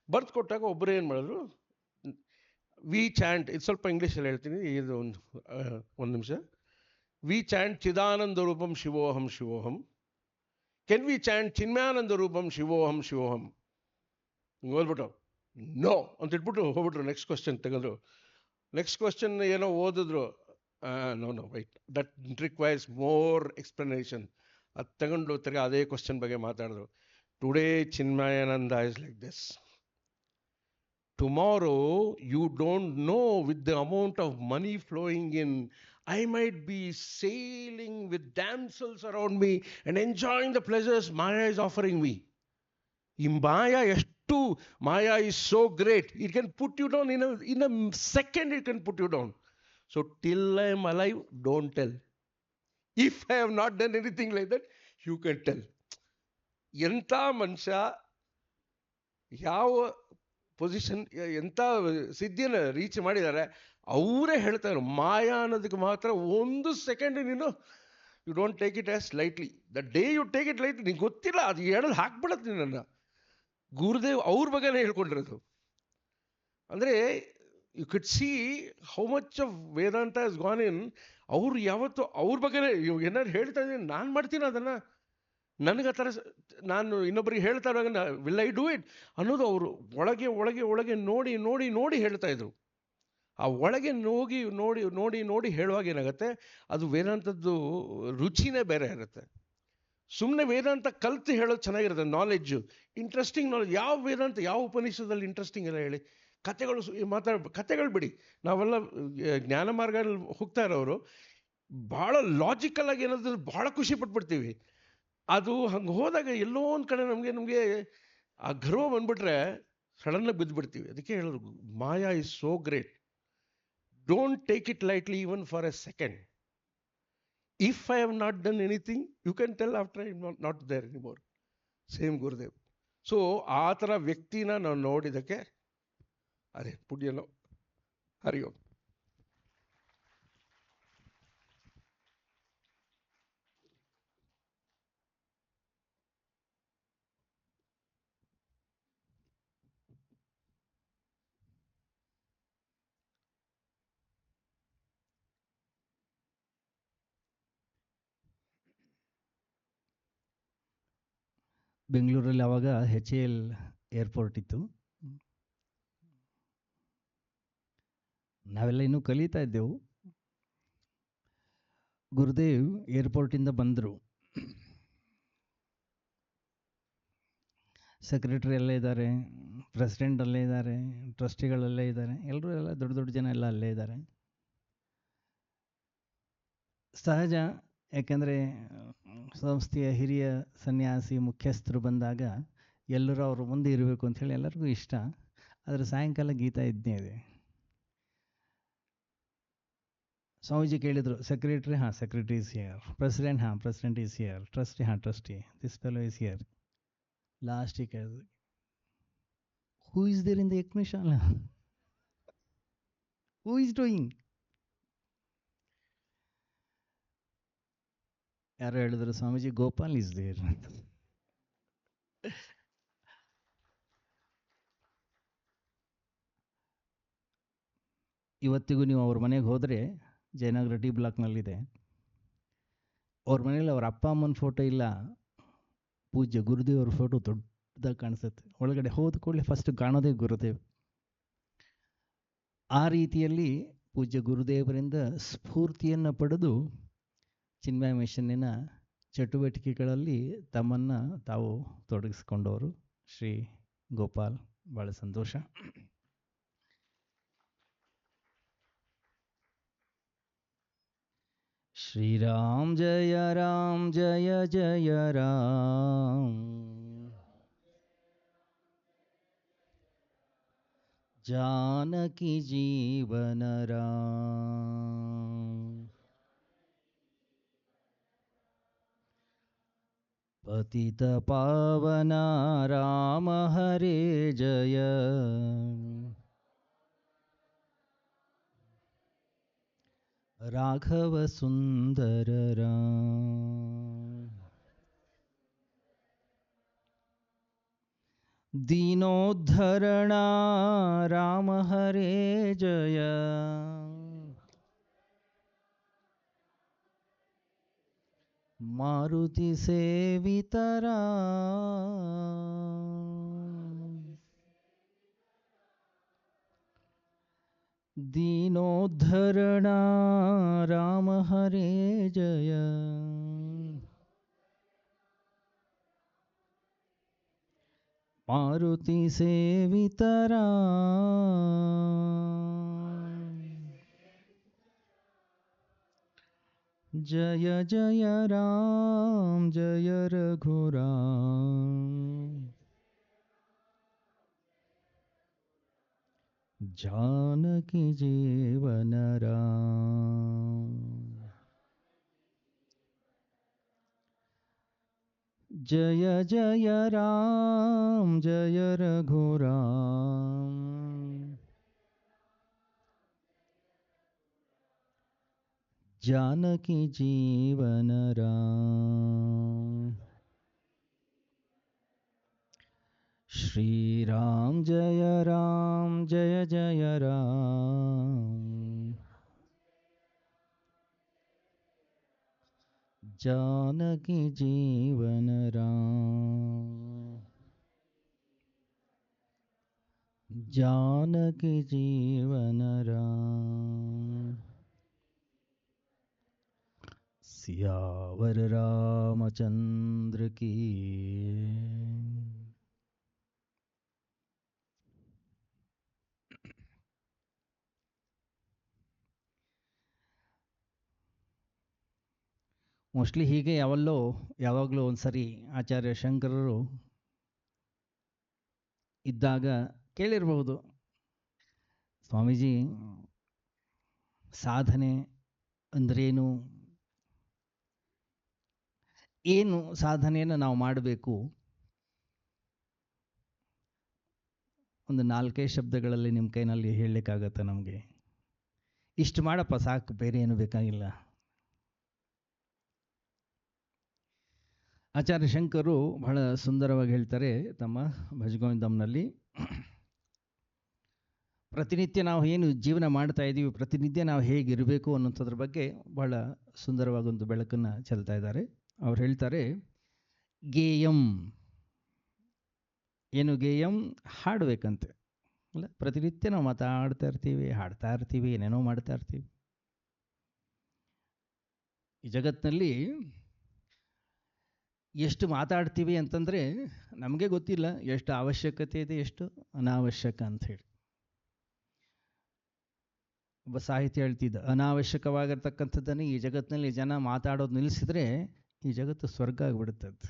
ಬರೆದು ಕೊಟ್ಟಾಗ ಒಬ್ಬರು ಏನು ಮಾಡಿದ್ರು, ವಿ ಚಾಂಟ್, ಇದು ಸ್ವಲ್ಪ ಇಂಗ್ಲೀಷಲ್ಲಿ ಹೇಳ್ತೀನಿ, ಇದು ಒಂದು ನಿಮಿಷ. V chant Chidananda Rupam Shivoham Shivoham. Can we chant Chinmayananda Rupam Shivoham Shivoham. ಓದ್ಬಿಟ್ಟು no ಅಂತ ಇಟ್ಬಿಟ್ಟು ಹೋಗ್ಬಿಟ್ರು. ನೆಕ್ಸ್ಟ್ ಕ್ವಶನ್ ತೆಗೆದ್ರು. ನೆಕ್ಸ್ಟ್ ಕ್ವಶನ್ ಏನೋ ಓದಿದ್ರು. No wait, that requires more explanation. ಅದು ತಗೊಂಡು ತಿರ್ಗಿ ಅದೇ ಕ್ವಶನ್ ಬಗ್ಗೆ ಮಾತಾಡಿದ್ರು. Today Chinmayananda is like this. Tomorrow you don't know, with the amount of money flowing in, I might be sailing with damsels around me and enjoying the pleasures Maya is offering me. Maya is so great, it can put you down in a second. It can put you down. So till I am alive, don't tell. If I have not done anything like that, you can tell. ಎಂಥ ಮನುಷ್ಯ, ಯಾವ position, ಎಂಥ ಸಿದ್ಧಿಯನ್ನು reach ಮಾಡಿದ್ದಾರೆ. ಅವರೇ ಹೇಳ್ತಾರೆ, ಮಾಯಾ ಅನ್ನೋದಕ್ಕೆ ಮಾತ್ರ 1 second ನೀನು you don't take it as lightly. The day you take it lightly, ನಿಂಗೆ ಗೊತ್ತಿಲ್ಲ ಅದು ಹೇಳೋದು ಹಾಕ್ಬಿಡತ್ತೆ ನಿನ್ನನ್ನು. ಗುರುದೇವ್ ಅವ್ರ ಬಗ್ಗೆನೇ ಹೇಳ್ಕೊಂಡಿರೋದು. ಅಂದರೆ you could see how much of Vedanta is gone in. ಅವ್ರು ಯಾವತ್ತು ಅವ್ರ ಬಗ್ಗೆನೇ ಏನಾದ್ರು ಹೇಳ್ತಾ ಇದ್ದೀನಿ, ನಾನು ಮಾಡ್ತೀನಿ ಅದನ್ನು, ನನಗೆ ಆ ಥರ ನಾನು ಇನ್ನೊಬ್ಬರಿಗೆ ಹೇಳ್ತಾ ಇರುವಾಗ ವಿಲ್ ಐ ಡೂ ಇಟ್ ಅನ್ನೋದು ಅವರು ಒಳಗೆ ಒಳಗೆ ಒಳಗೆ ನೋಡಿ ನೋಡಿ ನೋಡಿ ಹೇಳ್ತಾ ಇದ್ರು. ಆ ಒಳಗೆ ನೋಡಿ ನೋಡಿ ನೋಡಿ ನೋಡಿ ಹೇಳುವಾಗ ಏನಾಗುತ್ತೆ, ಅದು ವೇದಾಂತದ್ದು ರುಚಿನೇ ಬೇರೆ ಇರುತ್ತೆ. ಸುಮ್ಮನೆ ವೇದಾಂತ ಕಲ್ತು ಹೇಳೋದು ಚೆನ್ನಾಗಿರುತ್ತೆ, ನಾಲೆಡ್ಜು, ಇಂಟ್ರೆಸ್ಟಿಂಗ್ ನಾಲೆಜ್. ಯಾವ ವೇದಾಂತ, ಯಾವ ಉಪನಿಷದಲ್ಲಿ ಇಂಟ್ರೆಸ್ಟಿಂಗ್ ಎಲ್ಲ ಹೇಳಿ, ಕತೆಗಳು ಕತೆಗಳು ಬಿಡಿ. ನಾವೆಲ್ಲ ಜ್ಞಾನ ಮಾರ್ಗದಲ್ಲಿ ಹೋಗ್ತಾ ಇರೋರು ಭಾಳ ಲಾಜಿಕಲ್ ಆಗಿ ಏನಾದ್ರು ಭಾಳ ಖುಷಿ ಪಟ್ಬಿಡ್ತೀವಿ. ಅದು ಹಂಗೆ ಹೋದಾಗ ಎಲ್ಲೋ ಒಂದು ಕಡೆ ನಮಗೆ ಆ ಗರ್ವ ಬಂದ್ಬಿಟ್ರೆ ಸಡನ್ನಾಗಿ ಬಿದ್ದುಬಿಡ್ತೀವಿ. ಅದಕ್ಕೆ ಹೇಳೋದು Maya is so great. Don't take it lightly even for a second. If I have not done anything you can tell after I not there anymore. Same Gurudev. So ಆ ಥರ ವ್ಯಕ್ತಿನ ನಾವು ನೋಡಿದ್ದಕ್ಕೆ ಅದೇ ಪುಣ್ಯನೋ. ಹರಿ ಓಂ. ಬೆಂಗಳೂರಲ್ಲಿ ಆವಾಗ HAL ಏರ್ಪೋರ್ಟ್ ಇತ್ತು. ನಾವೆಲ್ಲ ಇನ್ನೂ ಕಲಿತಾ ಇದ್ದೆವು. ಗುರುದೇವ್ ಏರ್ಪೋರ್ಟಿಂದ ಬಂದರು. ಸೆಕ್ರೆಟರಿ ಅಲ್ಲೇ ಇದ್ದಾರೆ, ಪ್ರೆಸಿಡೆಂಟ್ ಅಲ್ಲೇ ಇದ್ದಾರೆ, ಟ್ರಸ್ಟಿಗಳಲ್ಲೇ ಇದ್ದಾರೆ, ಎಲ್ಲರೂ ಎಲ್ಲ ದೊಡ್ಡ ದೊಡ್ಡ ಜನ ಎಲ್ಲ ಅಲ್ಲೇ ಇದ್ದಾರೆ. ಸಹಜ, ಯಾಕೆಂದರೆ ಸಂಸ್ಥೆಯ ಹಿರಿಯ ಸನ್ಯಾಸಿ ಮುಖ್ಯಸ್ಥರು ಬಂದಾಗ ಎಲ್ಲರೂ ಅವ್ರ ಮುಂದೆ ಇರಬೇಕು ಅಂಥೇಳಿ ಎಲ್ಲರಿಗೂ ಇಷ್ಟ. ಆದರೆ ಸಾಯಂಕಾಲ ಗೀತಾ ಯಜ್ಞ ಇದೆ. ಸ್ವಾಮೀಜಿ ಕೇಳಿದರು, ಸೆಕ್ರೆಟರಿ, ಹಾಂ ಸೆಕ್ರೆಟರಿ ಈಸ್ ಹಿಯರ್, ಪ್ರೆಸಿಡೆಂಟ್, ಹಾಂ ಪ್ರೆಸಿಡೆಂಟ್ ಈಸ್ ಹಿಯರ್, ಟ್ರಸ್ಟಿ, ಹಾಂ trustee, this fellow is here. ಲಾಸ್ಟಿಗೆ ಕೇಳಿದ್ರು, who is there in the ಯಜ್ಞಶಾಲ, ಹೂ ಈಸ್ ಡೂಯಿಂಗ್? ಯಾರು ಹೇಳಿದ್ರು, ಸ್ವಾಮೀಜಿ ಗೋಪಾಲ್ ಈಸ್ ದೇರ್. ಇವತ್ತಿಗೂ ನೀವು ಅವ್ರ ಮನೆಗೆ ಹೋದರೆ, ಜಯನಗರ ಟಿ ಬ್ಲಾಕ್ನಲ್ಲಿದೆ, ಅವ್ರ ಮನೇಲಿ ಅವ್ರ ಅಪ್ಪ ಅಮ್ಮನ ಫೋಟೋ ಇಲ್ಲ, ಪೂಜ್ಯ ಗುರುದೇವ್ರ ಫೋಟೋ ದೊಡ್ಡದಾಗಿ ಕಾಣಿಸುತ್ತೆ. ಒಳಗಡೆ ಹೋದ ಕೂಡಲೇ ಫಸ್ಟ್ ಕಾಣೋದೇ ಗುರುದೇವ್. ಆ ರೀತಿಯಲ್ಲಿ ಪೂಜ್ಯ ಗುರುದೇವರಿಂದ ಸ್ಫೂರ್ತಿಯನ್ನು ಪಡೆದು ಚಿನ್ಮಯ ಮಿಷನ್ನಿನ ಚಟುವಟಿಕೆಗಳಲ್ಲಿ ತಮ್ಮನ್ನು ತಾವು ತೊಡಗಿಸ್ಕೊಂಡವರು ಶ್ರೀ ಗೋಪಾಲ್. ಭಾಳ ಸಂತೋಷ. ಶ್ರೀರಾಮ್ ಜಯ ರಾಮ್ ಜಯ ಜಯ ರಾಮ್, जानकी जीवन राम, पतित पावना राम हरे जय, राघव सुंदर राम, दीनोद्धरणा राम हरे जय, मारुति सेवित राम, दीनोद्धरणा राम हरे जय, मारुति सेवित राम, जय जय राम जय रघुराम, जानकी जीवन राम, जय जय राम जय रघुराम, जानकी जीवन राम। श्री राम जय जय राम। जानकी जीवन राम। जानकी जीवन राम। सियावर रामचंद्र की। ಮೋಸ್ಟ್ಲಿ ಹೀಗೆ ಯಾವಾಗಲೂ ಒಂದ್ಸರಿ ಆಚಾರ್ಯ ಶಂಕರರು ಇದ್ದಾಗ ಕೇಳಿರಬಹುದು, ಸ್ವಾಮೀಜಿ ಸಾಧನೆ ಅಂದ್ರೇನು, ಏನು ಸಾಧನೆಯನ್ನು ನಾವು ಮಾಡಬೇಕು, ಒಂದು 4-5 ಶಬ್ದಗಳಲ್ಲಿ ನಿಮ್ಮ ಕೈನಲ್ಲಿ ಹೇಳಲಿಕ್ಕಾಗತ್ತೆ ನಮಗೆ? ಇಷ್ಟು ಮಾಡಪ್ಪ ಸಾಕು, ಬೇರೆ ಏನು ಬೇಕಾಗಿಲ್ಲ. ಆಚಾರ್ಯ ಶಂಕರು ಬಹಳ ಸುಂದರವಾಗಿ ಹೇಳ್ತಾರೆ ತಮ್ಮ ಭಜಗೋವಿಂದಮ್ನಲ್ಲಿ, ಪ್ರತಿನಿತ್ಯ ನಾವು ಏನು ಜೀವನ ಮಾಡ್ತಾ ಇದ್ದೀವಿ, ಪ್ರತಿನಿತ್ಯ ನಾವು ಹೇಗಿರಬೇಕು ಅನ್ನೋಂಥದ್ರ ಬಗ್ಗೆ ಬಹಳ ಸುಂದರವಾಗೊಂದು ಬೆಳಕನ್ನು ಚೆಲ್ತಾ ಇದ್ದಾರೆ. ಅವ್ರು ಹೇಳ್ತಾರೆ, ಗೇಯಂ ಏನು? ಗೇಯಂ ಹಾಡಬೇಕಂತೆ ಅಲ್ಲ. ಪ್ರತಿನಿತ್ಯ ನಾವು ಮಾತಾಡ್ತಾ ಇರ್ತೀವಿ, ಹಾಡ್ತಾ ಇರ್ತೀವಿ, ಏನೇನೋ ಮಾಡ್ತಾ ಇರ್ತೀವಿ. ಈ ಜಗತ್ತಿನಲ್ಲಿ ಎಷ್ಟು ಮಾತಾಡ್ತೀವಿ ಅಂತಂದರೆ ನಮಗೆ ಗೊತ್ತಿಲ್ಲ ಎಷ್ಟು ಅವಶ್ಯಕತೆ ಇದೆ, ಎಷ್ಟು ಅನಾವಶ್ಯಕ ಅಂಥೇಳಿ. ಒಬ್ಬ ಸಾಹಿತ್ಯ ಹೇಳ್ತಿದ್ದ, ಅನಾವಶ್ಯಕವಾಗಿರ್ತಕ್ಕಂಥದ್ದನ್ನು ಈ ಜಗತ್ತಿನಲ್ಲಿ ಜನ ಮಾತಾಡೋದು ನಿಲ್ಲಿಸಿದ್ರೆ ಈ ಜಗತ್ತು ಸ್ವರ್ಗ ಆಗಿಬಿಡುತ್ತದೆ.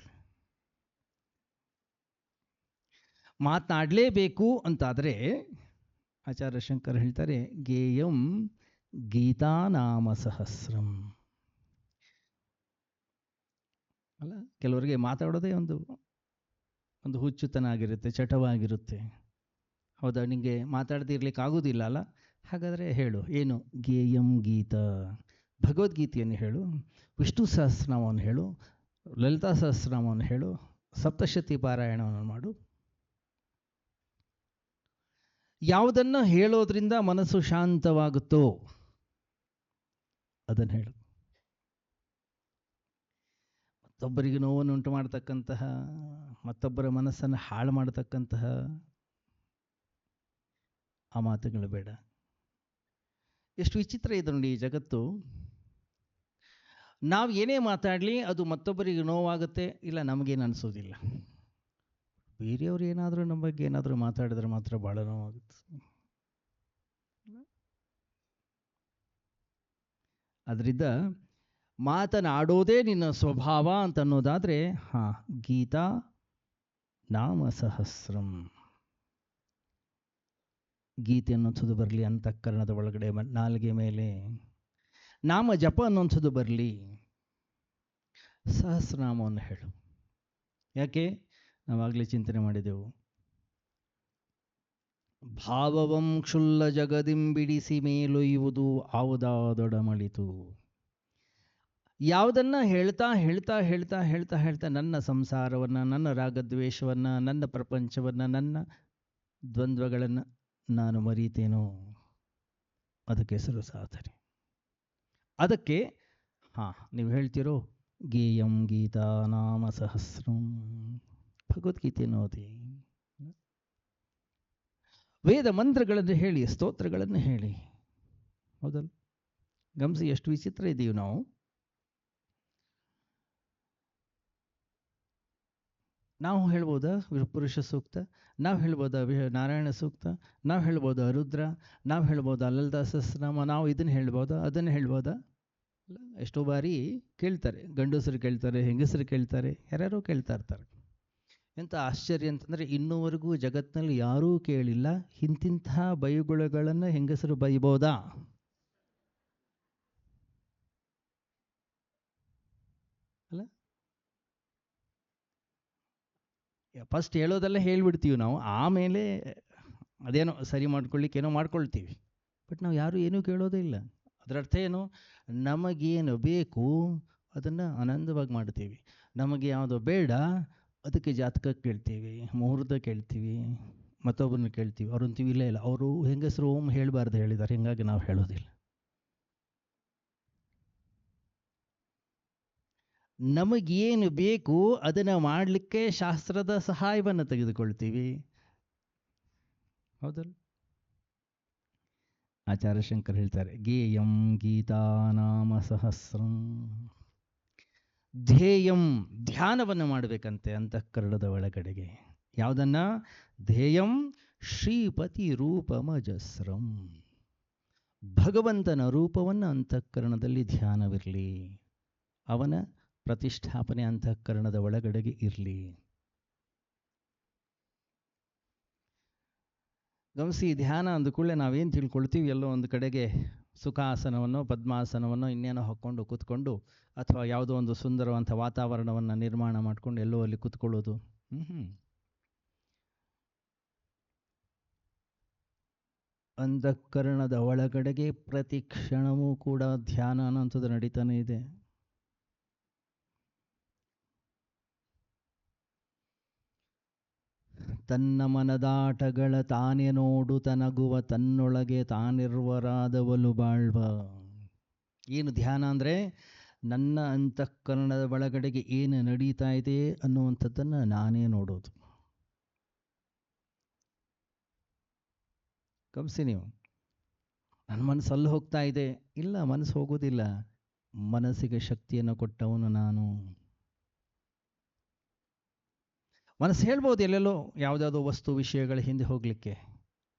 ಮಾತನಾಡಲೇಬೇಕು ಅಂತಾದರೆ ಆಚಾರ್ಯ ಶಂಕರ್ ಹೇಳ್ತಾರೆ, ಗೇಯಂ ಗೀತಾನಾಮ ಸಹಸ್ರಂ ಅಲ್ಲ. ಕೆಲವರಿಗೆ ಮಾತಾಡೋದೇ ಒಂದು ಹುಚ್ಚುತನ ಆಗಿರುತ್ತೆ, ಚಟವಾಗಿರುತ್ತೆ. ಹೌದಾ? ನಿಮಗೆ ಮಾತಾಡದೇ ಇರ್ಲಿಕ್ಕೆ ಆಗೋದಿಲ್ಲ ಅಲ್ಲ? ಹಾಗಾದರೆ ಹೇಳು, ಏನು? ಗೇಯಂ ಗೀತ, ಭಗವದ್ಗೀತೆಯನ್ನು ಹೇಳು, ವಿಷ್ಣು ಸಹಸ್ರನಾಮವನ್ನು ಹೇಳು, ಲಲಿತಾ ಸಹಸ್ರನಾಮವನ್ನು ಹೇಳು, ಸಪ್ತಶತಿ ಪಾರಾಯಣವನ್ನು ಮಾಡು. ಯಾವುದನ್ನು ಹೇಳೋದ್ರಿಂದ ಮನಸ್ಸು ಶಾಂತವಾಗುತ್ತೋ ಅದನ್ನು ಹೇಳು. ಮತ್ತೊಬ್ಬರಿಗೆ ನೋವನ್ನು ಉಂಟು ಮಾಡತಕ್ಕಂತಹ, ಮತ್ತೊಬ್ಬರ ಮನಸ್ಸನ್ನು ಹಾಳು ಮಾಡತಕ್ಕಂತಹ ಆ ಮಾತುಗಳು ಬೇಡ. ಎಷ್ಟು ವಿಚಿತ್ರ ಇದೆ ನೋಡಿ ಈ ಜಗತ್ತು. ನಾವು ಏನೇ ಮಾತಾಡಲಿ ಅದು ಮತ್ತೊಬ್ಬರಿಗೆ ನೋವಾಗುತ್ತೆ, ಇಲ್ಲ ನಮಗೇನು ಅನಿಸೋದಿಲ್ಲ. ಬೇರೆಯವರು ಏನಾದರೂ ನಮ್ಮ ಬಗ್ಗೆ ಏನಾದರೂ ಮಾತಾಡಿದ್ರೆ ಮಾತ್ರ ಭಾಳ ನೋವಾಗುತ್ತೆ. ಅದರಿಂದ ಮಾತನಾಡೋದೇ ನಿನ್ನ ಸ್ವಭಾವ ಅಂತ ಅನ್ನೋದಾದರೆ, ಗೀತಾ ನಾಮ ಸಹಸ್ರಂ, ಗೀತೆ ಅನ್ನೋಂಥದ್ದು ಬರಲಿ ಅಂತಃಕರಣದ ಒಳಗಡೆ, ನಾಲಿಗೆ ಮೇಲೆ ನಾಮ ಜಪ ಅನ್ನೋಂಥದ್ದು ಬರಲಿ. ಸಹಸ್ರನಾಮವನ್ನು ಹೇಳು. ಯಾಕೆ? ನಾವಾಗಲೇ ಚಿಂತನೆ ಮಾಡಿದೆವು, ಭಾವವಂ ಕ್ಷುಲ್ಲ ಜಗದಿಂಬಿಡಿಸಿ ಮೇಲೊಯ್ಯುವುದು ಆವುದಾದೊಡಮಳಿತು. ಯಾವುದನ್ನ ಹೇಳ್ತಾ ಹೇಳ್ತಾ ಹೇಳ್ತಾ ಹೇಳ್ತಾ ಹೇಳ್ತಾ ನನ್ನ ಸಂಸಾರವನ್ನು, ನನ್ನ ರಾಗದ್ವೇಷವನ್ನು, ನನ್ನ ಪ್ರಪಂಚವನ್ನು, ನನ್ನ ದ್ವಂದ್ವಗಳನ್ನು ನಾನು ಮರೀತೇನೋ ಅದಕ್ಕೆ ಹೆಸರು ಸಾಧನೆ. ಅದಕ್ಕೆ ನೀವು ಹೇಳ್ತಿರೋ ಗೇಯಂ ಗೀತಾ ನಾಮ ಸಹಸ್ರಂ, ಭಗವದ್ಗೀತೆಯನ್ನು ಓದಿ, ವೇದ ಮಂತ್ರಗಳನ್ನು ಹೇಳಿ, ಸ್ತೋತ್ರಗಳನ್ನು ಹೇಳಿ. ಹೌದಲ್ಲ? ಗಮನಿಸಿ ಎಷ್ಟು ವಿಚಿತ್ರ ಇದ್ದೀವಿ ನಾವು. ನಾವು ಹೇಳ್ಬೋದಾ ಪುರುಷ ಸೂಕ್ತ, ನಾವು ಹೇಳ್ಬೋದಾ ನಾರಾಯಣ ಸೂಕ್ತ, ನಾವು ಹೇಳ್ಬೋದಾ ರುದ್ರ, ನಾವು ಹೇಳ್ಬೋದಾ ಲಲಿತಾ ಸಹಸ್ರನಾಮ, ನಾವು ಇದನ್ನು ಹೇಳ್ಬೋದಾ ಅದನ್ನು ಹೇಳ್ಬೋದಾ? ಎಷ್ಟೋ ಬಾರಿ ಕೇಳ್ತಾರೆ, ಗಂಡಸರು ಕೇಳ್ತಾರೆ, ಹೆಂಗಸರು ಕೇಳ್ತಾರೆ, ಯಾರ್ಯಾರೋ ಕೇಳ್ತಾ ಇರ್ತಾರೆ. ಎಂಥ ಆಶ್ಚರ್ಯ ಅಂತಂದರೆ, ಇನ್ನೂವರೆಗೂ ಜಗತ್ತಿನಲ್ಲಿ ಯಾರೂ ಕೇಳಿಲ್ಲ ಇಂತಿಂತಹ ಬೈಗುಳಗಳನ್ನು ಹೆಂಗಸರು ಬೈಬೋದಾ? ಅಲ್ಲ, ಫಸ್ಟ್ ಹೇಳೋದೆಲ್ಲ ಹೇಳ್ಬಿಡ್ತೀವಿ ನಾವು, ಆಮೇಲೆ ಅದೇನೋ ಸರಿ ಮಾಡ್ಕೊಳ್ಳಿಕ್ಕೆ ಏನೋ ಮಾಡ್ಕೊಳ್ತೀವಿ. ಬಟ್ ನಾವು ಯಾರೂ ಏನೂ ಕೇಳೋದೇ ಇಲ್ಲ. ಅದರರ್ಥ ಏನು? ನಮಗೇನು ಬೇಕು ಅದನ್ನು ಆನಂದವಾಗಿ ಮಾಡ್ತೀವಿ, ನಮಗೆ ಯಾವುದು ಬೇಡ ಅದಕ್ಕೆ ಜಾತಕ ಕೇಳ್ತೀವಿ, ಮುಹೂರ್ತ ಕೇಳ್ತೀವಿ, ಮತ್ತೊಬ್ಬರನ್ನ ಕೇಳ್ತೀವಿ. ಅವ್ರು ಅಂತೀವಿ ಇಲ್ಲ ಇಲ್ಲ ಅವರು ಹೆಂಗಸರು ಓಂ ಹೇಳಬಾರ್ದು ಹೇಳಿದ್ದಾರೆ, ಹಿಂಗಾಗಿ ನಾವು ಹೇಳೋದಿಲ್ಲ. ನಮಗೇನು ಬೇಕು ಅದನ್ನು ಮಾಡಲಿಕ್ಕೆ ಶಾಸ್ತ್ರದ ಸಹಾಯವನ್ನು ತೆಗೆದುಕೊಳ್ತೀವಿ, ಹೌದಲ್ಲ? ಆಚಾರ್ಯ ಶಂಕರ್ ಹೇಳ್ತಾರೆ, ಗೇಯಂ ಗೀತಾನಾಮ ಸಹಸ್ರಂ. ಧ್ಯೇಯಂ, ಧ್ಯಾನವನ್ನು ಮಾಡಬೇಕಂತೆ ಅಂತಃಕರಣದ ಒಳಗಡೆಗೆ. ಯಾವುದನ್ನ? ಧ್ಯೇಯಂ ಶ್ರೀಪತಿ ರೂಪಮಜಸ್ರಂ. ಭಗವಂತನ ರೂಪವನ್ನು ಅಂತಃಕರಣದಲ್ಲಿ ಧ್ಯಾನವಿರಲಿ, ಅವನ ಪ್ರತಿಷ್ಠಾಪನೆ ಅಂತಃಕರಣದ ಒಳಗಡೆಗೆ ಇರಲಿ. ಗಮನಿಸಿ, ಧ್ಯಾನ ಅಂದ ಕೂಡಲೇ ನಾವೇನು ತಿಳ್ಕೊಳ್ತೀವಿ, ಎಲ್ಲೋ ಒಂದು ಕಡೆಗೆ ಸುಖಾಸನವನ್ನು ಪದ್ಮಾಸನವನ್ನು ಇನ್ನೇನೋ ಹಾಕ್ಕೊಂಡು ಕೂತ್ಕೊಂಡು, ಅಥವಾ ಯಾವುದೋ ಒಂದು ಸುಂದರವಂಥ ವಾತಾವರಣವನ್ನು ನಿರ್ಮಾಣ ಮಾಡಿಕೊಂಡು ಎಲ್ಲೋ ಅಲ್ಲಿ ಕೂತ್ಕೊಳ್ಳೋದು. ಅಂತಃಕರಣದ ಒಳಗಡೆಗೆ ಪ್ರತಿ ಕ್ಷಣವೂ ಕೂಡ ಧ್ಯಾನ ಅನ್ನೋಂಥದ್ದು ನಡೀತಾನೆ ಇದೆ. ತನ್ನ ಮನದಾಟಗಳ ತಾನೇ ನೋಡು ತನಗುವ ತನ್ನೊಳಗೆ ತಾನಿರ್ವರಾದವಲು ಬಾಳ್ವ. ಏನು ಧ್ಯಾನ ಅಂದರೆ? ನನ್ನ ಅಂತಃಕರಣದ ಒಳಗಡೆಗೆ ಏನು ನಡೀತಾ ಇದೆ ಅನ್ನುವಂಥದ್ದನ್ನು ನಾನೇ ನೋಡೋದು. ಗಮನಿಸಿ ನೀವು, ನನ್ನ ಮನಸ್ಸು ಅಲ್ಲಿ ಹೋಗ್ತಾ ಇದೆ, ಇಲ್ಲ ಮನಸ್ಸು ಹೋಗೋದಿಲ್ಲ, ಮನಸ್ಸಿಗೆ ಶಕ್ತಿಯನ್ನು ಕೊಟ್ಟವನು ನಾನು. ಮನಸ್ಸು ಹೇಳ್ಬೋದು ಎಲ್ಲೆಲ್ಲೋ ಯಾವುದಾದ್ರೂ ವಸ್ತು ವಿಷಯಗಳ ಹಿಂದೆ ಹೋಗಲಿಕ್ಕೆ,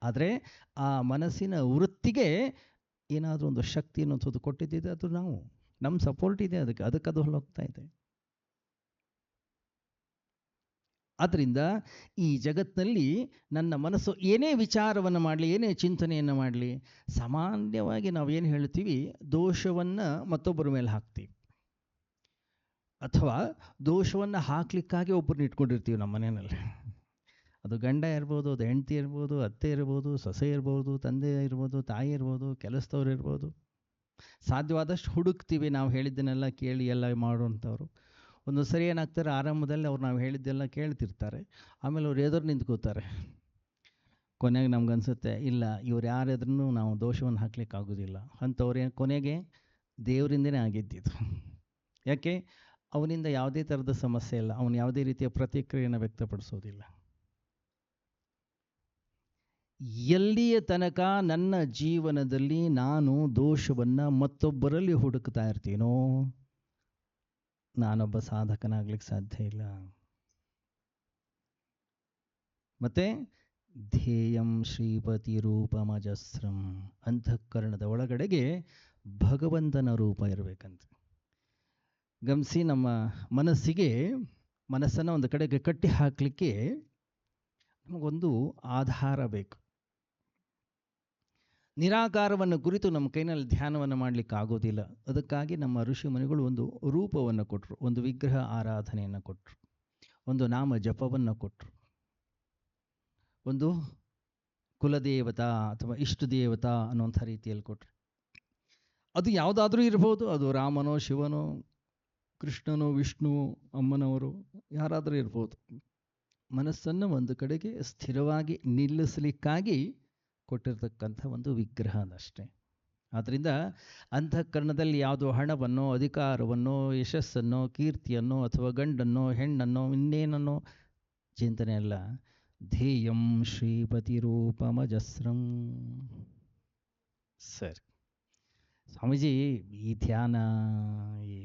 ಆದರೆ ಆ ಮನಸ್ಸಿನ ವೃತ್ತಿಗೆ ಏನಾದರೂ ಒಂದು ಶಕ್ತಿ ಅನ್ನೋದು ಕೊಟ್ಟಿದ್ದಿದೆ, ಅದು ನಾವು, ನಮ್ಮ ಸಪೋರ್ಟ್ ಇದೆ ಅದಕ್ಕೆ ಅದು ಹೋಗ್ತಾ ಇದೆ. ಆದ್ದರಿಂದ ಈ ಜಗತ್ತಿನಲ್ಲಿ ನನ್ನ ಮನಸ್ಸು ಏನೇ ವಿಚಾರವನ್ನು ಮಾಡಲಿ, ಏನೇ ಚಿಂತನೆಯನ್ನು ಮಾಡಲಿ, ಸಾಮಾನ್ಯವಾಗಿ ನಾವೇನು ಹೇಳ್ತೀವಿ, ದೋಷವನ್ನು ಮತ್ತೊಬ್ಬರ ಮೇಲೆ ಹಾಕ್ತೀವಿ, ಅಥವಾ ದೋಷವನ್ನು ಹಾಕ್ಲಿಕ್ಕಾಗಿ ಒಬ್ಬರನ್ನ ಇಟ್ಕೊಂಡಿರ್ತೀವಿ ನಮ್ಮ ಮನೆಯಲ್ಲಿ. ಅದು ಗಂಡ ಇರ್ಬೋದು, ಅದು ಹೆಂಡತಿ ಇರ್ಬೋದು, ಅತ್ತೆ ಇರ್ಬೋದು, ಸೊಸೆ ಇರ್ಬೋದು, ತಂದೆ ಇರ್ಬೋದು, ತಾಯಿ ಇರ್ಬೋದು, ಕೆಲಸದವ್ರು ಇರ್ಬೋದು. ಸಾಧ್ಯವಾದಷ್ಟು ಹುಡುಕ್ತೀವಿ ನಾವು ಹೇಳಿದ್ದನ್ನೆಲ್ಲ ಕೇಳಿ ಎಲ್ಲ ಮಾಡುವಂಥವ್ರು. ಒಂದು ಸರಿ ಏನಾಗ್ತಾರೆ, ಆರಂಭದಲ್ಲಿ ಅವ್ರು ನಾವು ಹೇಳಿದ್ದೆಲ್ಲ ಕೇಳ್ತಿರ್ತಾರೆ, ಆಮೇಲೆ ಅವ್ರು ಎದುರು ನಿಂತ್ಕೋತಾರೆ. ಕೊನೆಗೆ ನಮ್ಗೆ ಅನಿಸುತ್ತೆ, ಇಲ್ಲ ಇವ್ರು ಯಾರೆದ್ರೂ ನಾವು ದೋಷವನ್ನು ಹಾಕ್ಲಿಕ್ಕೆ ಆಗೋದಿಲ್ಲ ಅಂಥವ್ರು ಕೊನೆಗೆ ದೇವರಿಂದನೇ ಆಗಿದ್ದಿದ್ದು. ಯಾಕೆ? ಅವನಿಂದ ಯಾವುದೇ ಥರದ ಸಮಸ್ಯೆ ಇಲ್ಲ, ಅವನು ಯಾವುದೇ ರೀತಿಯ ಪ್ರತಿಕ್ರಿಯೆಯನ್ನು ವ್ಯಕ್ತಪಡಿಸೋದಿಲ್ಲ. ಎಲ್ಲಿಯ ತನಕ ನನ್ನ ಜೀವನದಲ್ಲಿ ನಾನು ದೋಷವನ್ನು ಮತ್ತೊಬ್ಬರಲ್ಲಿ ಹುಡುಕ್ತಾ ಇರ್ತೀನೋ, ನಾನೊಬ್ಬ ಸಾಧಕನಾಗ್ಲಿಕ್ಕೆ ಸಾಧ್ಯ ಇಲ್ಲ. ಮತ್ತೆ ಧ್ಯೇಯಂ ಶ್ರೀಪತಿ ರೂಪಮಜಸ್ರಂ, ಅಂತಃಕರಣದ ಒಳಗಡೆಗೆ ಭಗವಂತನ ರೂಪ ಇರಬೇಕಂತ. ಗಮನಿಸಿ, ನಮ್ಮ ಮನಸ್ಸನ್ನು ಒಂದು ಕಡೆಗೆ ಕಟ್ಟಿ ಹಾಕಲಿಕ್ಕೆ ನಮಗೊಂದು ಆಧಾರ ಬೇಕು. ನಿರಾಕಾರವನ್ನು ಕುರಿತು ನಮ್ಮ ಕೈನಲ್ಲಿ ಧ್ಯಾನವನ್ನು ಮಾಡಲಿಕ್ಕೆ ಆಗೋದಿಲ್ಲ. ಅದಕ್ಕಾಗಿ ನಮ್ಮ ಋಷಿ ಮುನಿಗಳು ಒಂದು ರೂಪವನ್ನು ಕೊಟ್ಟರು, ಒಂದು ವಿಗ್ರಹ ಆರಾಧನೆಯನ್ನು ಕೊಟ್ಟರು, ಒಂದು ನಾಮ ಜಪವನ್ನು ಕೊಟ್ಟರು, ಒಂದು ಕುಲದೇವತಾ ಅಥವಾ ಇಷ್ಟ ದೇವತಾ ಅನ್ನುವಂಥ ರೀತಿಯಲ್ಲಿ ಕೊಟ್ಟರು. ಅದು ಯಾವುದಾದ್ರೂ ಇರ್ಬೋದು, ಅದು ರಾಮನೋ, ಶಿವನೋ, ಕೃಷ್ಣನೋ, ವಿಷ್ಣು, ಅಮ್ಮನವರು, ಯಾರಾದರೂ ಇರ್ಬೋದು. ಮನಸ್ಸನ್ನು ಒಂದು ಕಡೆಗೆ ಸ್ಥಿರವಾಗಿ ನಿಲ್ಲಿಸಲಿಕ್ಕಾಗಿ ಕೊಟ್ಟಿರ್ತಕ್ಕಂಥ ಒಂದು ವಿಗ್ರಹ ಅದಷ್ಟೇ. ಆದ್ದರಿಂದ ಅಂತಃಕರಣದಲ್ಲಿ ಯಾವುದೋ ಹಣವನ್ನೋ, ಅಧಿಕಾರವನ್ನೋ, ಯಶಸ್ಸನ್ನೋ, ಕೀರ್ತಿಯನ್ನೋ, ಅಥವಾ ಗಂಡನ್ನೋ, ಹೆಣ್ಣನ್ನೋ, ಇನ್ನೇನನ್ನೋ ಚಿಂತನೆ ಅಲ್ಲ. ಧ್ಯೇಯಂ ಶ್ರೀಪತಿ ರೂಪಮಜಸ್ರಂ. ಸರಿ ಸ್ವಾಮೀಜಿ, ಈ ಧ್ಯಾನ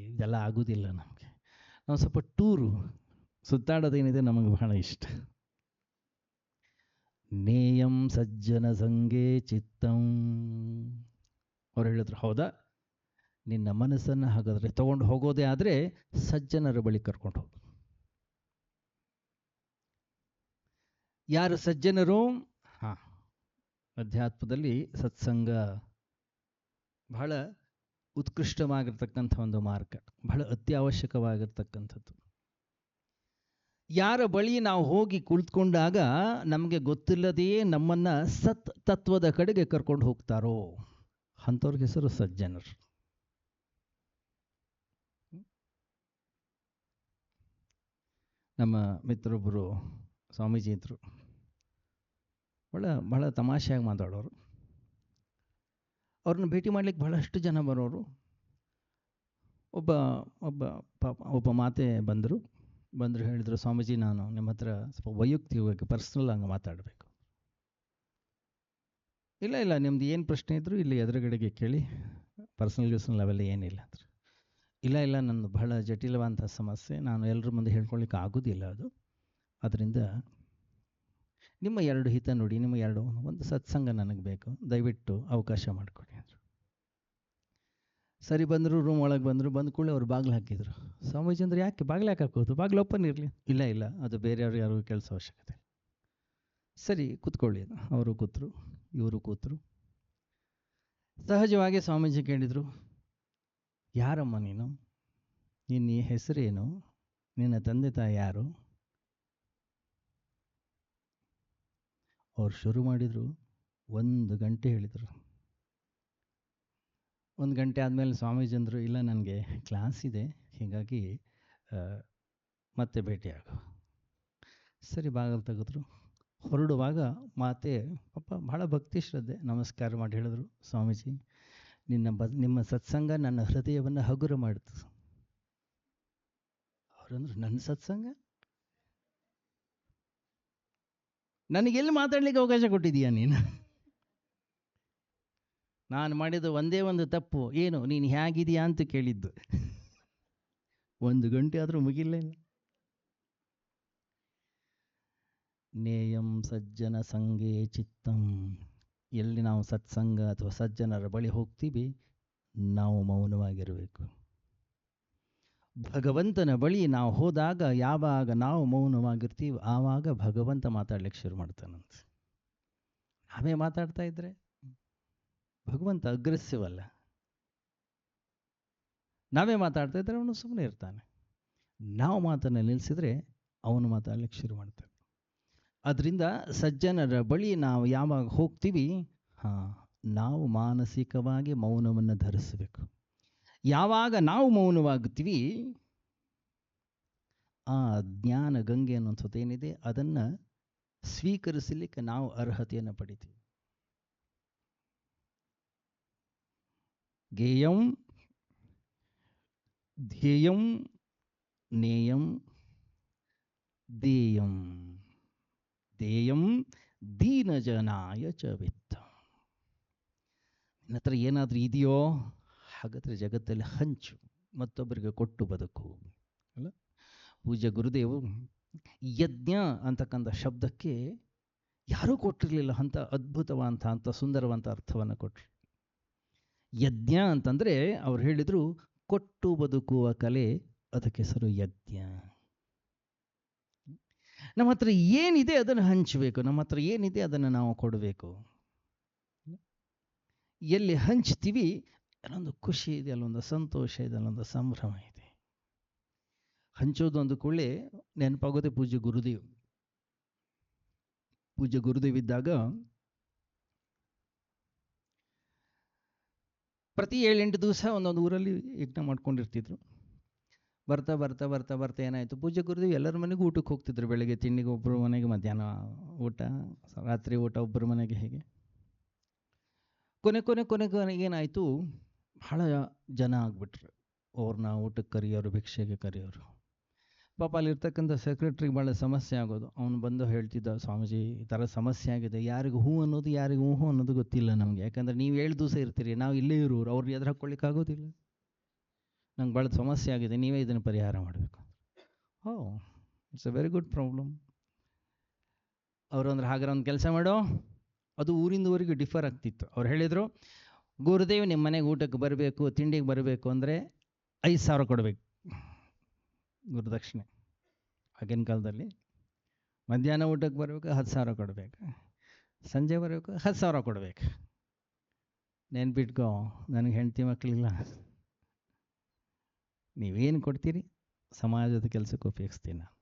ಇದೆಲ್ಲ ಆಗೋದಿಲ್ಲ ನಮಗೆ. ನಾವು ಸ್ವಲ್ಪ ಟೂರು ಸುತ್ತಾಡೋದೇನಿದೆ ನಮಗೆ ಬಹಳ ಇಷ್ಟ. ನೇಯಂ ಸಜ್ಜನ ಸಂಗೇ ಚಿತ್ತಂ. ಅವ್ರು ಹೇಳಿದ್ರು, ಹೌದಾ, ನಿನ್ನ ಮನಸ್ಸನ್ನು ಹಾಗಾದರೆ ತಗೊಂಡು ಹೋಗೋದೇ ಆದರೆ ಸಜ್ಜನರ ಬಳಿ ಕರ್ಕೊಂಡು ಹೋಗು. ಯಾರು ಸಜ್ಜನರು? ಅಧ್ಯಾತ್ಮದಲ್ಲಿ ಸತ್ಸಂಗ ಬಹಳ ಉತ್ಕೃಷ್ಟವಾಗಿರ್ತಕ್ಕಂಥ ಒಂದು ಮಾರ್ಗ, ಬಹಳ ಅತ್ಯವಶ್ಯಕವಾಗಿರ್ತಕ್ಕಂಥದ್ದು. ಯಾರ ಬಳಿ ನಾವು ಹೋಗಿ ಕುಳಿತುಕೊಂಡಾಗ ನಮಗೆ ಗೊತ್ತಿಲ್ಲದೆಯೇ ನಮ್ಮನ್ನು ಸತ್ ತತ್ವದ ಕಡೆಗೆ ಕರ್ಕೊಂಡು ಹೋಗ್ತಾರೋ ಅಂಥವ್ರಿಗೆ ಹೆಸರು ಸಜ್ಜನರು. ನಮ್ಮ ಮಿತ್ರೊಬ್ಬರು ಸ್ವಾಮೀಜಿ ಇದ್ದರು, ಬಹಳ ತಮಾಷೆಯಾಗಿ ಮಾತಾಡೋರು. ಅವ್ರನ್ನ ಭೇಟಿ ಮಾಡ್ಲಿಕ್ಕೆ ಬಹಳಷ್ಟು ಜನ ಬರೋರು. ಒಬ್ಬ ಮಾತೆ ಬಂದರು ಹೇಳಿದರು, ಸ್ವಾಮೀಜಿ ನಾನು ನಿಮ್ಮ ಹತ್ರ ಸ್ವಲ್ಪ ವೈಯಕ್ತಿಕವಾಗಿ ಪರ್ಸ್ನಲ್ ಆಗಿ ಮಾತಾಡಬೇಕು. ಇಲ್ಲ ನಿಮ್ದು ಏನು ಪ್ರಶ್ನೆ ಇದ್ದರೂ ಇಲ್ಲಿ ಎದುರುಗಡೆಗೆ ಕೇಳಿ, ಪರ್ಸ್ನಲ್ ಅವೆಲ್ಲ ಏನಿಲ್ಲ ಅಂದ್ರೆ. ಇಲ್ಲ ನನ್ನ ಬಹಳ ಜಟಿಲವಾದಂಥ ಸಮಸ್ಯೆ, ನಾನು ಎಲ್ಲರ ಮುಂದೆ ಹೇಳ್ಕೊಳ್ಳಿಕ್ಕೆ ಆಗೋದಿಲ್ಲ ಅದು. ಅದರಿಂದ ನಿಮ್ಮ 2 ಹಿತ ನುಡಿ, ನಿಮ್ಮ ಒಂದು ಸತ್ಸಂಗ ನನಗೆ ಬೇಕು, ದಯವಿಟ್ಟು ಅವಕಾಶ ಮಾಡಿಕೊಡಿ ಅಂದರು. ಸರಿ ಬಂದರು, ರೂಮ್ ಒಳಗೆ ಬಂದರು. ಬಂದ ಕೂಡಲೇ ಅವ್ರು ಬಾಗಿಲು ಹಾಕಿದರು. ಸ್ವಾಮೀಜಿ ಅಂದ್ರೆ ಯಾಕೆ ಬಾಗಿಲು ಯಾಕೆ ಹಾಕೋದು, ಬಾಗಿಲು ಓಪನ್ ಇರಲಿ. ಇಲ್ಲ ಅದು ಬೇರೆಯವ್ರಿಗೆ ಯಾರಿಗೂ ಕೆಲಸ ಅವಶ್ಯಕತೆ. ಸರಿ ಕೂತ್ಕೊಳ್ಳಿ. ಅವರು ಕೂತರು, ಇವರು ಕೂತರು. ಸಹಜವಾಗಿ ಸ್ವಾಮೀಜಿ ಕೇಳಿದರು, ಯಾರಮ್ಮ ನೀನು, ನಿನ್ನ ಹೆಸರೇನು, ನಿನ್ನ ತಂದೆ ತಾಯಿ ಯಾರು? ಅವ್ರು ಶುರು ಮಾಡಿದರು. 1 ಗಂಟೆ ಹೇಳಿದರು. 1 ಗಂಟೆ ಆದಮೇಲೆ ಸ್ವಾಮೀಜಿ ಅಂದರು, ಇಲ್ಲ ನನಗೆ ಕ್ಲಾಸ್ ಇದೆ, ಹೀಗಾಗಿ ಮತ್ತೆ ಭೇಟಿಯಾಗು. ಸರಿ ಬಾಗಿಲು ತೆಗೆದ್ರು. ಹೊರಡುವಾಗ ಮಾತೆ ಪಾಪ ಬಹಳ ಭಕ್ತಿ ಶ್ರದ್ಧೆ ನಮಸ್ಕಾರ ಮಾಡಿ ಹೇಳಿದ್ರು, ಸ್ವಾಮೀಜಿ ನಿಮ್ಮ ಸತ್ಸಂಗ ನನ್ನ ಹೃದಯವನ್ನು ಹಗುರ ಮಾಡಿತು. ಅವರಂದ್ರು, ನನ್ನ ಸತ್ಸಂಗ ನನಗೆಲ್ಲಿ ಮಾತಾಡ್ಲಿಕ್ಕೆ ಅವಕಾಶ ಕೊಟ್ಟಿದ್ದೀಯಾ ನೀನು? ನಾನು ಮಾಡಿದ ಒಂದೇ ಒಂದು ತಪ್ಪು ಏನು, ನೀನು ಹೇಗಿದೆಯಾ ಅಂತ ಕೇಳಿದ್ದು. 1 ಗಂಟೆ ಆದರೂ ಮುಗಿಲ್ಲ. ನೇಯಂ ಸಜ್ಜನ ಸಂಗೇ ಚಿತ್ತಂ. ಎಲ್ಲಿ ನಾವು ಸತ್ಸಂಗ ಅಥವಾ ಸಜ್ಜನರ ಬಳಿ ಹೋಗ್ತೀವಿ, ನಾವು ಮೌನವಾಗಿರಬೇಕು. ಭಗವಂತನ ಬಳಿ ನಾವು ಹೋದಾಗ ಯಾವಾಗ ನಾವು ಮೌನವಾಗಿರ್ತೀವಿ, ಆವಾಗ ಭಗವಂತ ಮಾತಾಡ್ಲಿಕ್ಕೆ ಶುರು ಮಾಡ್ತಾನಂತೆ. ನಾವೇ ಮಾತಾಡ್ತಾ ಇದ್ರೆ ಭಗವಂತ ಅಗ್ರೆಸಿವ್ ಅಲ್ಲ. ನಾವೇ ಮಾತಾಡ್ತಾ ಇದ್ರೆ ಅವನು ಸುಮ್ಮನೆ ಇರ್ತಾನೆ. ನಾವು ಮಾತನ್ನು ನಿಲ್ಲಿಸಿದ್ರೆ ಅವನು ಮಾತಾಡ್ಲಿಕ್ಕೆ ಶುರು ಮಾಡ್ತಾನೆ. ಅದರಿಂದ ಸಜ್ಜನರ ಬಳಿ ನಾವು ಯಾವಾಗ ಹೋಗ್ತೀವಿ, ನಾವು ಮಾನಸಿಕವಾಗಿ ಮೌನವನ್ನು ಧರಿಸಬೇಕು. ಯಾವಾಗ ನಾವು ಮೌನವಾಗುತ್ತೀವಿ, ಆ ಜ್ಞಾನ ಗಂಗೆ ಅನ್ನೋಂಥದ್ದು ಏನಿದೆ ಅದನ್ನು ಸ್ವೀಕರಿಸಲಿಕ್ಕೆ ನಾವು ಅರ್ಹತೆಯನ್ನು ಪಡಿತೀವಿ. ಗೇಯಂ ಧ್ಯೇಯಂ ನೇಯಂ ದೇಯಂ ದೇಯಂ ದೀನಜನಾಯ ಚ ವಿತ್ತಂ. ನಿನ್ನ ಹತ್ರ ಏನಾದರೂ ಇದೆಯೋ, ಹಾಗಾದರೆ ಜಗತ್ತಲ್ಲಿ ಹಂಚು, ಮತ್ತೊಬ್ಬರಿಗೆ ಕೊಟ್ಟು ಬದುಕು ಅಲ್ಲ. ಪೂಜ್ಯ ಗುರುದೇವು ಯಜ್ಞ ಅಂತಕ್ಕಂಥ ಶಬ್ದಕ್ಕೆ ಯಾರೂ ಕೊಟ್ಟಿರಲಿಲ್ಲ ಅಂಥ ಅದ್ಭುತವಂತ ಅಂಥ ಸುಂದರವಂತ ಅರ್ಥವನ್ನು ಕೊಟ್ಟರು. ಯಜ್ಞ ಅಂತಂದರೆ ಅವ್ರು ಹೇಳಿದರು, ಕೊಟ್ಟು ಬದುಕುವ ಕಲೆ, ಅದಕ್ಕೆ ಹೆಸರು ಯಜ್ಞ. ನಮ್ಮ ಹತ್ರ ಏನಿದೆ ಅದನ್ನು ಹಂಚಬೇಕು, ನಮ್ಮ ಹತ್ರ ಏನಿದೆ ಅದನ್ನು ನಾವು ಕೊಡಬೇಕು. ಎಲ್ಲಿ ಹಂಚ್ತೀವಿ ಅಲ್ಲೊಂದು ಖುಷಿ ಇದೆ, ಅಲ್ಲೊಂದು ಸಂತೋಷ ಇದೆ, ಅಲ್ಲೊಂದು ಸಂಭ್ರಮ ಇದೆ. ಹಂಚೋದು ಅಂದ ಕೂಡಲೇ ನೆನಪಾಗೋದೆ ಪೂಜ್ಯ ಗುರುದೇವ್. ಪೂಜ್ಯ ಗುರುದೇವ್ ಇದ್ದಾಗ ಪ್ರತಿ 7-8 ದಿವಸ ಒಂದೊಂದು ಊರಲ್ಲಿ ಯಜ್ಞ ಮಾಡ್ಕೊಂಡಿರ್ತಿದ್ರು. ಬರ್ತಾ ಬರ್ತಾ ಬರ್ತಾ ಬರ್ತಾ ಏನಾಯಿತು, ಪೂಜ್ಯ ಗುರುದೇವ್ ಎಲ್ಲರ ಮನೆಗೂ ಊಟಕ್ಕೆ ಹೋಗ್ತಿದ್ರು. ಬೆಳಗ್ಗೆ ತಿಂಡಿಗೆ ಒಬ್ಬರ ಮನೆಗೆ, ಮಧ್ಯಾಹ್ನ ಊಟ, ರಾತ್ರಿ ಊಟ ಒಬ್ಬರ ಮನೆಗೆ, ಹೀಗೆ ಕೊನೆ ಏನಾಯಿತು, ಬಹಳ ಜನ ಆಗಿಬಿಟ್ರು. ಅವ್ರನ್ನ ಊಟಕ್ಕೆ ಕರೆಯೋರು, ಭಿಕ್ಷೆಗೆ ಕರೆಯೋರು. ಪಾಪ ಅಲ್ಲಿರ್ತಕ್ಕಂಥ ಸೆಕ್ರೆಟ್ರಿಗೆ ಭಾಳ ಸಮಸ್ಯೆ ಆಗೋದು. ಅವನು ಬಂದು ಹೇಳ್ತಿದ್ದ, ಸ್ವಾಮೀಜಿ ಈ ಥರ ಸಮಸ್ಯೆ ಆಗಿದೆ, ಯಾರಿಗೂ ಹೂ ಅನ್ನೋದು ಯಾರಿಗೂ ಹೂ ಅನ್ನೋದು ಗೊತ್ತಿಲ್ಲ ನಮಗೆ. ಯಾಕಂದರೆ ನೀವು 7 ದಿವಸ ಇರ್ತೀರಿ, ನಾವು ಇಲ್ಲೇ ಇರೋರು, ಅವ್ರು ಎದುರು ಹಾಕ್ಕೊಳ್ಳಿಕ್ಕಾಗೋದಿಲ್ಲ. ನಂಗೆ ಭಾಳ ಸಮಸ್ಯೆ ಆಗಿದೆ, ನೀವೇ ಇದನ್ನು ಪರಿಹಾರ ಮಾಡಬೇಕು. It's A very good problem. ಅವರು ಅಂದ್ರೆ ಹಾಗಾದ್ರೆ ಒಂದು ಕೆಲಸ ಮಾಡೋ, ಅದು ಊರಿಂದ ಊರಿಗೆ ಡಿಫರ್ ಆಗ್ತಿತ್ತು. ಅವ್ರು ಹೇಳಿದರು, ಗುರುದೇವ್ ನಿಮ್ಮ ಮನೆಗೆ ಊಟಕ್ಕೆ ಬರಬೇಕು, ತಿಂಡಿಗೆ ಬರಬೇಕು ಅಂದರೆ 5,000 ಕೊಡಬೇಕು ಗುರುದಕ್ಷಿಣೆ. ಆಗಿನ ಕಾಲದಲ್ಲಿ ಮಧ್ಯಾಹ್ನ ಊಟಕ್ಕೆ ಬರಬೇಕು 10,000 ಕೊಡಬೇಕು, ಸಂಜೆ ಬರಬೇಕು 10,000 ಕೊಡಬೇಕು. ನೆನ್ಪಿಟ್ಕೋ, ನನಗೆ ಹೆಂಡತಿ ಮಕ್ಕಳಿಲ್ಲ, ನೀವೇನು ಕೊಡ್ತೀರಿ ಸಮಾಜದ ಕೆಲಸಕ್ಕೆ ಉಪಯೋಗಿಸ್ತೀನಿ ನಾನು.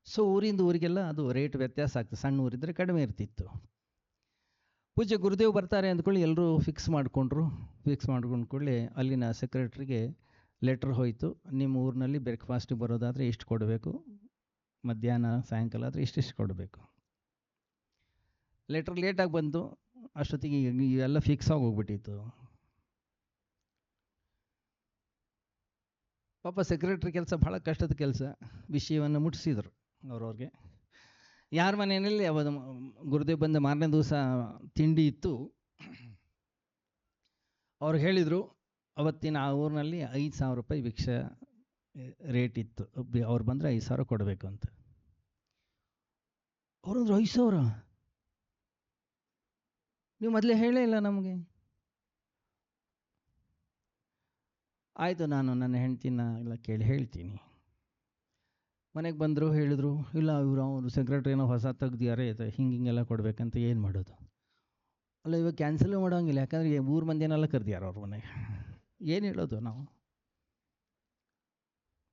ಸೊ ಊರಿಂದ ಊರಿಗೆಲ್ಲ ಅದು ರೇಟ್ ವ್ಯತ್ಯಾಸ ಆಗ್ತದೆ. ಸಣ್ಣ ಊರಿದ್ರೆ ಕಡಿಮೆ ಇರ್ತಿತ್ತು. ಪೂಜ್ಯ ಗುರುದೇವ್ ಬರ್ತಾರೆ ಅಂದ್ಕೊಳ್ಳಿ ಎಲ್ಲರೂ ಫಿಕ್ಸ್ ಮಾಡ್ಕೊಂಡ್ಕೊಳ್ಳಿ ಅಲ್ಲಿನ ಸೆಕ್ರೆಟ್ರಿಗೆ ಲೆಟ್ರ್ ಹೋಯಿತು, ನಿಮ್ಮ ಊರಿನಲ್ಲಿ ಬ್ರೇಕ್ಫಾಸ್ಟಿಗೆ ಬರೋದಾದರೆ ಇಷ್ಟು ಕೊಡಬೇಕು, ಮಧ್ಯಾಹ್ನ ಸಾಯಂಕಾಲ ಆದರೆ ಇಷ್ಟಿಷ್ಟು ಕೊಡಬೇಕು. ಲೆಟ್ರ್ ಲೇಟಾಗಿ ಬಂತು, ಅಷ್ಟೊತ್ತಿಗೆ ಇವೆಲ್ಲ ಫಿಕ್ಸ್ ಆಗಿ ಹೋಗ್ಬಿಟ್ಟಿತ್ತು. ಪಾಪ ಸೆಕ್ರೆಟ್ರಿ ಕೆಲಸ ಭಾಳ ಕಷ್ಟದ ಕೆಲಸ. ವಿಷಯವನ್ನು ಮುಟ್ಟಿಸಿದರು ಅವ್ರವ್ರಿಗೆ. ಯಾರ ಮನೆಯಲ್ಲಿ ಅವತ್ತು ಗುರುದೇವ್ ಬಂದ ಮಾರನೇ ದಿವಸ ತಿಂಡಿ ಇತ್ತು. ಅವ್ರು ಹೇಳಿದರು ಅವತ್ತಿನ ಆ ಊರಿನಲ್ಲಿ 5,000 ರೂಪಾಯಿ ಭಿಕ್ಷೆ ರೇಟ್ ಇತ್ತು, ಅವ್ರು ಬಂದರೆ 5,000 ಕೊಡಬೇಕು ಅಂತ. ಅವ್ರಂದ್ರು 5,000? ನೀವು ಮೊದಲೇ ಹೇಳೇ ಇಲ್ಲ ನಮಗೆ. ಆಯಿತು, ನಾನು ನನ್ನ ಹೆಂಡ್ತಿನ ಎಲ್ಲ ಕೇಳಿ ಹೇಳ್ತೀನಿ. ಮನೆಗೆ ಬಂದರು, ಹೇಳಿದರು, ಇಲ್ಲ ಅವರು ಸೆಕ್ರೆಟ್ರಿ ಏನೋ ಹೊಸ ತೆಗ್ದಿದ್ದಾರೆ, ಹಿಂಗೆಲ್ಲ ಕೊಡಬೇಕಂತ. ಏನು ಮಾಡೋದು? ಅಲ್ಲ, ಇವಾಗ ಕ್ಯಾನ್ಸಲ್ ಮಾಡೋಂಗಿಲ್ಲ, ಯಾಕಂದರೆ ಊರು ಮಂದಿನೆಲ್ಲ ಕರೆದಿದ್ದಾರೆ ಅವ್ರ ಮನೆಗೆ. ಏನು ಹೇಳೋದು ನಾವು?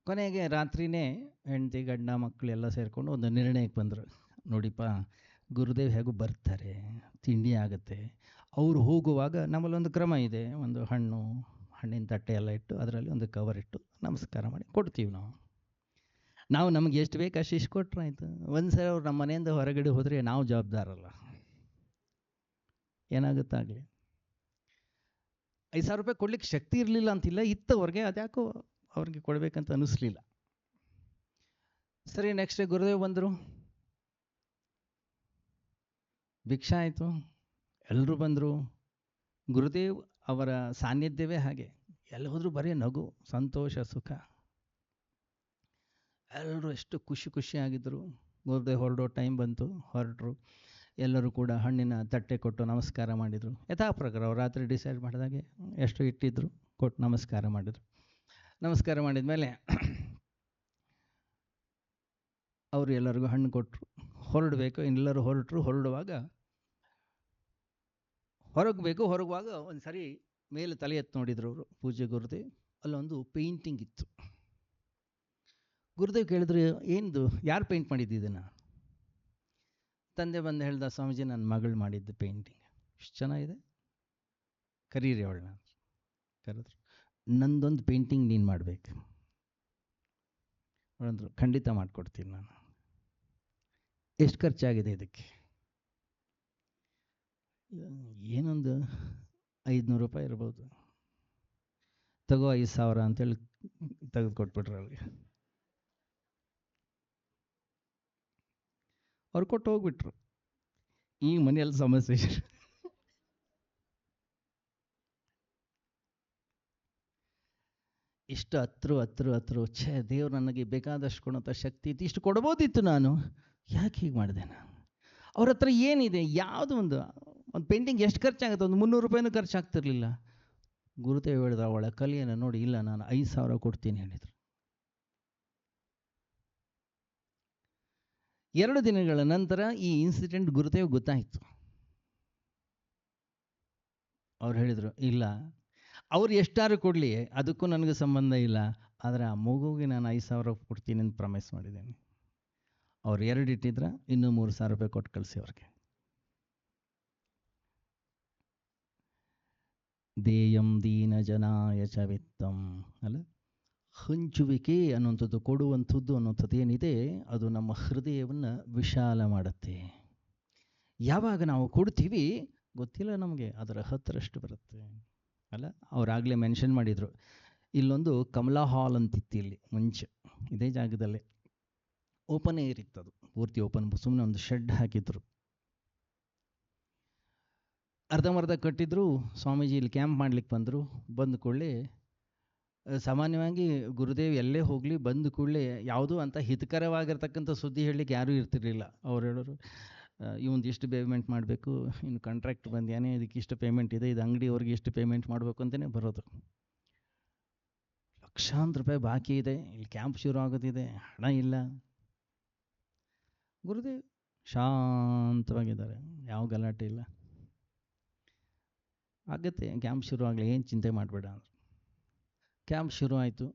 ಕೊನೆಗೆ ರಾತ್ರಿನೇ ಹೆಂಡತಿ ಗಂಡ ಮಕ್ಕಳು ಎಲ್ಲ ಸೇರಿಕೊಂಡು ಒಂದು ನಿರ್ಣಯಕ್ಕೆ ಬಂದರು. ನೋಡಿಪ್ಪ, ಗುರುದೇವ್ ಹೇಗೂ ಬರ್ತಾರೆ, ತಿಂಡಿ ಆಗುತ್ತೆ, ಅವರು ಹೋಗುವಾಗ ನಮ್ಮಲ್ಲೊಂದು ಕ್ರಮ ಇದೆ, ಒಂದು ಹಣ್ಣಿನ ತಟ್ಟೆ ಎಲ್ಲ ಇಟ್ಟು ಅದರಲ್ಲಿ ಒಂದು ಕವರ್ ಇಟ್ಟು ನಮಸ್ಕಾರ ಮಾಡಿ ಕೊಡ್ತೀವಿ. ನಾವು ನಮಗೆ ಎಷ್ಟು ಬೇಕು ಅಷ್ಟು ಕೊಟ್ಟರೆ ಆಯಿತು. ಒಂದು ಸರಿ ಅವ್ರು ನಮ್ಮ ಮನೆಯಿಂದ ಹೊರಗಡೆ ಹೋದರೆ ನಾವು ಜವಾಬ್ದಾರಲ್ಲ, ಏನಾಗುತ್ತಾಗಲಿ. 5,000 ರೂಪಾಯಿ ಕೊಡ್ಲಿಕ್ಕೆ ಶಕ್ತಿ ಇರಲಿಲ್ಲ ಅಂತಿಲ್ಲ, ಇತ್ತವ್ರಿಗೆ, ಅದ್ಯಾಕೋ ಅವ್ರಿಗೆ ಕೊಡಬೇಕಂತ ಅನ್ನಿಸ್ಲಿಲ್ಲ. ಸರಿ, ನೆಕ್ಸ್ಟ್ ಡೇ ಗುರುದೇವ್ ಬಂದರು, ಭಿಕ್ಷಾ ಆಯಿತು, ಎಲ್ಲರೂ ಬಂದರು. ಗುರುದೇವ್ ಅವರ ಸಾನ್ನಿಧ್ಯವೇ ಹಾಗೆ, ಎಲ್ಲಿ ಹೋದರೂ ಬರೀ ನಗು, ಸಂತೋಷ, ಸುಖ. ಎಲ್ಲರೂ ಎಷ್ಟು ಖುಷಿಯಾಗಿದ್ದರು. ಗುರುದೇವ್ ಹೊರಡೋ ಟೈಮ್ ಬಂತು, ಹೊರಟರು. ಎಲ್ಲರೂ ಕೂಡ ಹಣ್ಣಿನ ತಟ್ಟೆ ಕೊಟ್ಟು ನಮಸ್ಕಾರ ಮಾಡಿದರು. ಯಥಾ ಪ್ರಕಾರ ಅವ್ರು ರಾತ್ರಿ ಡಿಸೈಡ್ ಮಾಡಿದಾಗೆ ಎಷ್ಟು ಇಟ್ಟಿದ್ರು ಕೊಟ್ಟು ನಮಸ್ಕಾರ ಮಾಡಿದರು. ನಮಸ್ಕಾರ ಮಾಡಿದ ಮೇಲೆ ಅವರು ಎಲ್ಲರಿಗೂ ಹಣ್ಣು ಕೊಟ್ಟರು. ಹೊರಡಬೇಕು, ಎಲ್ಲರೂ ಹೊರಡುವಾಗ ಹೊರಗುವಾಗ ಒಂದು ಸರಿ ಮೇಲೆ ತಲೆ ಎತ್ತು ನೋಡಿದ್ರು ಅವರು, ಪೂಜ್ಯ ಗುರುದೇವ್. ಅಲ್ಲೊಂದು ಪೇಂಟಿಂಗ್ ಇತ್ತು. ಗುರುದೇವ್ ಕೇಳಿದ್ರು, ಏನದು, ಯಾರು ಪೇಂಟ್ ಮಾಡಿದ್ದಿದ್ದನ್ನು? ತಂದೆ ಬಂದು ಹೇಳ್ದ, ಸ್ವಾಮೀಜಿ ನನ್ನ ಮಗಳು ಮಾಡಿದ್ದು ಪೇಂಟಿಂಗ್, ಇಷ್ಟು ಚೆನ್ನಾಗಿದೆ, ಕರೀರಿ ಅವಳನ್ನ. ಕರೆದ್ರು. ನಂದೊಂದು ಪೇಂಟಿಂಗ್ ನೀನು ಮಾಡಬೇಕು. ಅವಳಂದ್ರು, ಖಂಡಿತ ಮಾಡಿಕೊಡ್ತೀನಿ ನಾನು. ಎಷ್ಟು ಖರ್ಚಾಗಿದೆ ಇದಕ್ಕೆ? ಏನೊಂದು 500 ರೂಪಾಯಿ ಇರ್ಬೋದು. ತಗೋ 5,000 ಅಂತೇಳಿ ತೆಗೆದು ಕೊಟ್ಬಿಟ್ರು ಅವ್ರಿಗೆ. ಅವ್ರು ಕೊಟ್ಟು ಹೋಗ್ಬಿಟ್ರು. ಈಗ ಮನೆಯಲ್ಲಿ ಸಮಸ್ಯೆ. ಇಷ್ಟು ಹತ್ರ ಛೇ, ದೇವ್ರು ನನಗೆ ಬೇಕಾದಷ್ಟು ಕೊಡೋಂಥ ಶಕ್ತಿ ಇತ್ತು, ಇಷ್ಟು ಕೊಡ್ಬೋದಿತ್ತು, ನಾನು ಯಾಕೆ ಹೀಗೆ ಮಾಡಿದೆ? ನಾನು ಅವ್ರ ಹತ್ರ ಏನಿದೆ, ಯಾವುದೋ ಒಂದು ಪೇಂಟಿಂಗ್ ಎಷ್ಟು ಖರ್ಚಾಗುತ್ತೆ? ಒಂದು 300 ರೂಪಾಯಿನೂ ಖರ್ಚಾಗ್ತಿರ್ಲಿಲ್ಲ. ಗುರುದೇವ್ ಹೇಳಿದ, ಅವಳ ಕಲಿಯನ್ನು ನೋಡಿ, ಇಲ್ಲ ನಾನು 5,000 ಕೊಡ್ತೀನಿ ಹೇಳಿದರು. 2 ದಿನಗಳ ನಂತರ ಈ ಇನ್ಸಿಡೆಂಟ್ ಗುರುದೇವ್ ಗೊತ್ತಾಯಿತು. ಅವ್ರು ಹೇಳಿದರು, ಇಲ್ಲ, ಅವ್ರು ಎಷ್ಟಾರು ಕೊಡಲಿ, ಅದಕ್ಕೂ ನನಗೆ ಸಂಬಂಧ ಇಲ್ಲ, ಆದರೆ ಆ ಮಗುವಿಗೆ ನಾನು 5,000 ಕೊಡ್ತೀನಿ ಅಂತ ಪ್ರಾಮಿಸ್ ಮಾಡಿದ್ದೇನೆ. ಅವ್ರು 2 ಇಟ್ಟಿದ್ರೆ ಇನ್ನೂ 3,000 ರೂಪಾಯಿ ಕೊಟ್ಟು ಕಳಿಸಿ ಅವ್ರಿಗೆ. ದೇಯಂ ದೀನ ಜನಾಯ ಚ ವಿತ್ತಂ ಅಲ್ಲ, ಹಂಚುವಿಕೆ ಅನ್ನುವಂಥದ್ದು, ಕೊಡುವಂಥದ್ದು ಅನ್ನುವಂಥದ್ದು ಏನಿದೆ, ಅದು ನಮ್ಮ ಹೃದಯವನ್ನು ವಿಶಾಲ ಮಾಡುತ್ತೆ. ಯಾವಾಗ ನಾವು ಕೊಡ್ತೀವಿ ಗೊತ್ತಿಲ್ಲ ನಮಗೆ, ಅದರ 10ರಷ್ಟು ಬರುತ್ತೆ ಅಲ್ಲ. ಅವರಾಗಲೇ ಮೆನ್ಷನ್ ಮಾಡಿದರು, ಇಲ್ಲೊಂದು ಕಮಲಾ ಹಾಲ್ ಅಂತಿತ್ತು ಇಲ್ಲಿ ಮುಂಚೆ, ಇದೇ ಜಾಗದಲ್ಲೇ ಓಪನ್ ಏರ್ ಇತ್ತದು, ಪೂರ್ತಿ ಓಪನ್, ಸುಮ್ಮನೆ ಒಂದು ಶೆಡ್ ಹಾಕಿದ್ರು. ಅರ್ಧಂಬರ್ಧ ಕಟ್ಟಿದ್ರು. ಸ್ವಾಮೀಜಿ ಇಲ್ಲಿ ಕ್ಯಾಂಪ್ ಮಾಡ್ಲಿಕ್ಕೆ ಬಂದರು. ಬಂದ ಕೂಡಲೇ ಸಾಮಾನ್ಯವಾಗಿ ಗುರುದೇವ್ ಎಲ್ಲೇ ಹೋಗಲಿ ಬಂದ ಕೂಡಲೇ ಯಾವುದೋ ಅಂತ ಹಿತಕರವಾಗಿರ್ತಕ್ಕಂಥ ಸುದ್ದಿ ಹೇಳಲಿಕ್ಕೆ ಯಾರೂ ಇರ್ತಿರ್ಲಿಲ್ಲ. ಅವ್ರು ಹೇಳೋರು, ಇವಂದು ಇಷ್ಟು ಪೇಮೆಂಟ್ ಮಾಡಬೇಕು, ಇನ್ನು ಕಾಂಟ್ರಾಕ್ಟ್ ಬಂದ್ಯಾನೆ, ಇದಕ್ಕೆ ಇಷ್ಟು ಪೇಮೆಂಟ್ ಇದೆ, ಇದು ಅಂಗಡಿಯವ್ರಿಗೆ ಇಷ್ಟು ಪೇಮೆಂಟ್ ಮಾಡಬೇಕು ಅಂತಲೇ ಬರೋದು. ಲಕ್ಷಾಂತರ ರೂಪಾಯಿ ಬಾಕಿ ಇದೆ, ಇಲ್ಲಿ ಕ್ಯಾಂಪ್ ಶುರು ಆಗೋದಿದೆ, ಹಣ ಇಲ್ಲ. ಗುರುದೇವ್ ಶಾಂತವಾಗಿದ್ದಾರೆ, ಯಾವ ಗಲಾಟೆ ಇಲ್ಲ. ಆಗತ್ತೆ, ಕ್ಯಾಂಪ್ ಶುರು ಆಗಲಿ, ಏನು ಚಿಂತೆ ಮಾಡಬೇಡ ಅಂದರು. ಕ್ಯಾಂಪ್ ಶುರು ಆಯಿತು.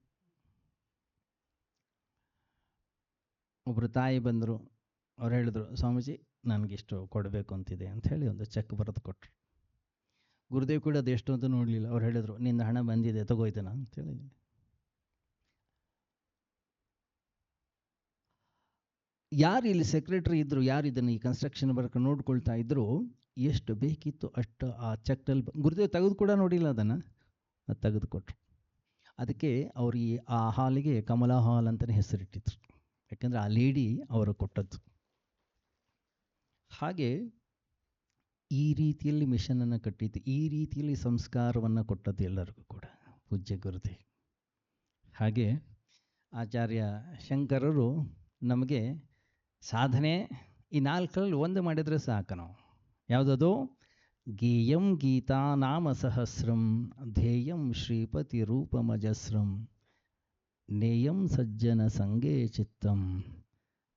ಒಬ್ಬರು ತಾಯಿ ಬಂದರು. ಅವ್ರು ಹೇಳಿದ್ರು, ಸ್ವಾಮೀಜಿ ನನಗಿಷ್ಟು ಕೊಡಬೇಕು ಅಂತಿದೆ ಅಂತ ಹೇಳಿ ಒಂದು ಚೆಕ್ ಬರೆದು ಕೊಟ್ಟರು. ಗುರುದೇವ್ ಕೂಡ ಅದು ಎಷ್ಟು ಅಂತ ನೋಡಲಿಲ್ಲ. ಅವ್ರು ಹೇಳಿದರು, ನಿಂದ ಹಣ ಬಂದಿದೆ, ತಗೋಯ್ತಾನ ಅಂತೇಳಿ. ಯಾರು ಇಲ್ಲಿ ಸೆಕ್ರೆಟರಿ ಇದ್ದರು, ಯಾರು ಇದನ್ನು ಈ ಕನ್ಸ್ಟ್ರಕ್ಷನ್ ವರ್ಕ್ ನೋಡ್ಕೊಳ್ತಾ ಇದ್ದರು, ಎಷ್ಟು ಬೇಕಿತ್ತು ಅಷ್ಟು ಆ ಚೆಕ್ನಲ್ಲಿ ಗುರುದೇವ್ ತೆಗೆದು ಕೂಡ ನೋಡಿಲ್ಲ ಅದನ್ನು, ಅದು ತೆಗೆದುಕೊಟ್ರು. ಅದಕ್ಕೆ ಅವರು ಆ ಹಾಲಿಗೆ ಕಮಲಾ ಹಾಲ್ ಅಂತಲೇ ಹೆಸರಿಟ್ಟಿದ್ರು, ಯಾಕೆಂದರೆ ಆ ಲೇಡಿ ಅವರು ಕೊಟ್ಟದ್ದು. ಹಾಗೆ ಈ ರೀತಿಯಲ್ಲಿ ಮಿಷನನ್ನು ಕಟ್ಟಿದ್ದು, ಈ ರೀತಿಯಲ್ಲಿ ಸಂಸ್ಕಾರವನ್ನು ಕೊಟ್ಟದ್ದು ಎಲ್ಲರಿಗೂ ಕೂಡ ಪೂಜ್ಯ ಗುರುದೇವ್. ಹಾಗೆ ಆಚಾರ್ಯ ಶಂಕರರು ನಮಗೆ ಸಾಧನೆ ಈ 4ರಲ್ಲಿ ಒಂದು ಮಾಡಿದರೆ ಸಾಕು ನಾವು. ಯಾವುದದು? ಗೇಯಂ ಗೀತಾ ನಾಮ ಸಹಸ್ರಂ ಧ್ಯೇಯಂ ಶ್ರೀಪತಿ ರೂಪಮಜಸ್ರಂ ನೇಯಂ ಸಜ್ಜನ ಸಂಗೇ ಚಿತ್ತಂ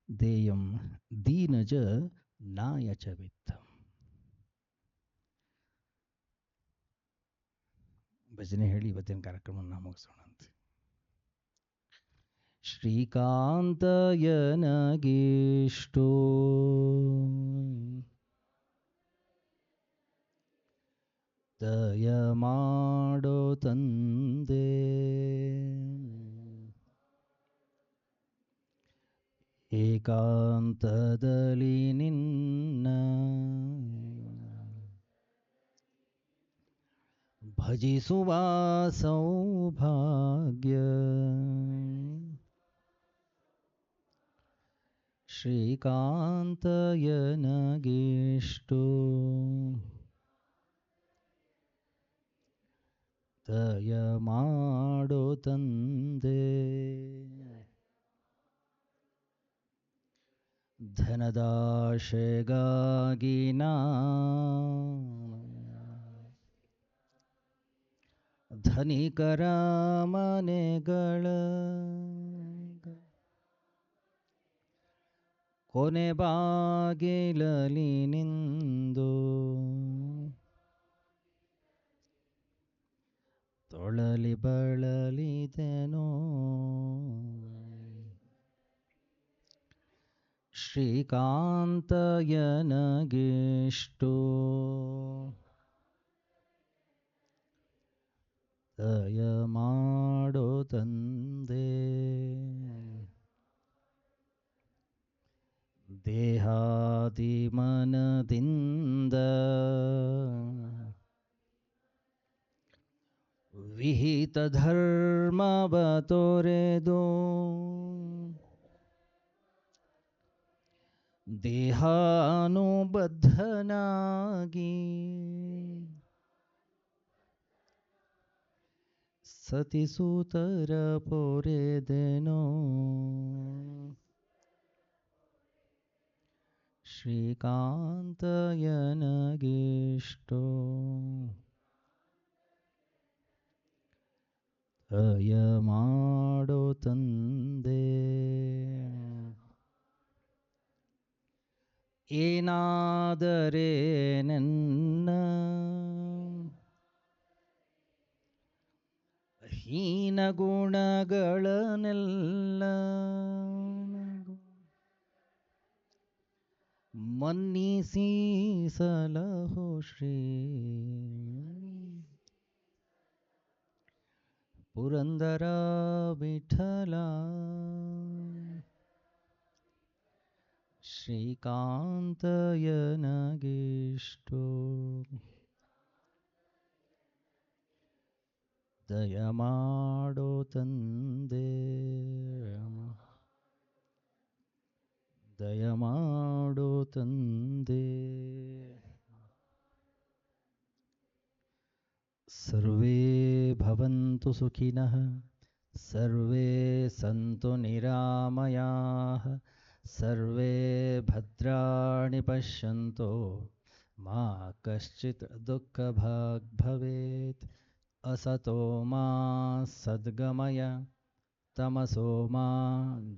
ದೇಯಂ ದೀನಜ ನಾಯಚ ವಿತ್ತಂ. ಭಜನೆ ಹೇಳಿ ಇವತ್ತಿನ ಕಾರ್ಯಕ್ರಮವನ್ನು ಮುಗಿಸೋಣಂತೆ. ಶ್ರೀಕಾಂತಯನಗೇಷ್ಟೋ ದಯ ಮಾಡೋ ತಂದೆ, ಏಕಾಂತದಲ್ಲಿ ನಿನ್ನ ಭಜಿಸುವ ಸೌಭಾಗ್ಯ. ಶ್ರೀಕಾಂತಯನಗೇಷ್ಟೋ ದಯ ಮಾಡೋ ತಂದೆ, ಧನದಾಶೆಗಾಗಿ ಧನಿಕರ ಮನೆಗಳ ಕೊನೆ ಬಾಗಿಲಲಿ ನಿಂದು ತೊಳಲಿ ಬಳಲಿದೆನೋ. ಶ್ರೀಕಾಂತಯನಗೇಷ್ಟೋ ದಯ ಮಾಡೋ ತಂದೆ, ದೇಹಾದಿ ಮನದಿಂದ ವಿಹಿತ ಧರ್ಮವ ತೊರೆದು ದೇಹಾನುಬದ್ಧನಾಗಿ ಸತಿಸೂತರ ಪೊರೆದೆನೋ. ಶ್ರೀಕಾಂತಯನಗೇಷ್ಟೋ ದಯ ಮಾಡೋ ತಂದೆ, ಏನಾದರೆ ನನ್ನ ಹೀನ ಗುಣಗಳನ್ನೆಲ್ಲ ಮನ್ನಿಸಿ ಸಲಹೋ ಶ್ರೀ ಪುರಂದರ ವಿಠಲ. ಶ್ರೀಕಾಂತಯನಗೇಷ್ಟೋ ದಯ ಮಾಡೋ ತಂದೆ, ದಯ ಮಾಡೋ ತಂದೆ. ಸರ್ವೇ ಭವಂತು ಸುಖಿನಃ, ಸರ್ವೇ ಸಂತು ನಿರಾಮಯಾಃ, ಸರ್ವೇ ಭದ್ರಾಣಿ ಪಶ್ಯಂತು ಮಾ ಕಶ್ಚಿತ್ ದುಃಖಭಾಗ್ ಭವೇತ್. असतो मा सद्गमय, तमसो मा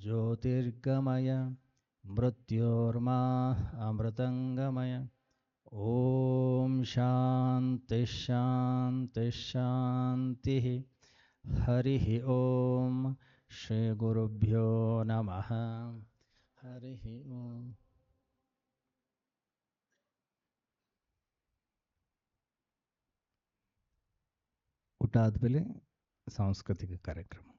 ज्योतिर्गमय, मृत्योर्मा अमृतंगमय. ओम शांति शांति शांति. हरि ओम. श्री गुरुभ्यो नमः. हरि ओम. ಆದಮೇಲೆ ಸಾಂಸ್ಕೃತಿಕ ಕಾರ್ಯಕ್ರಮ.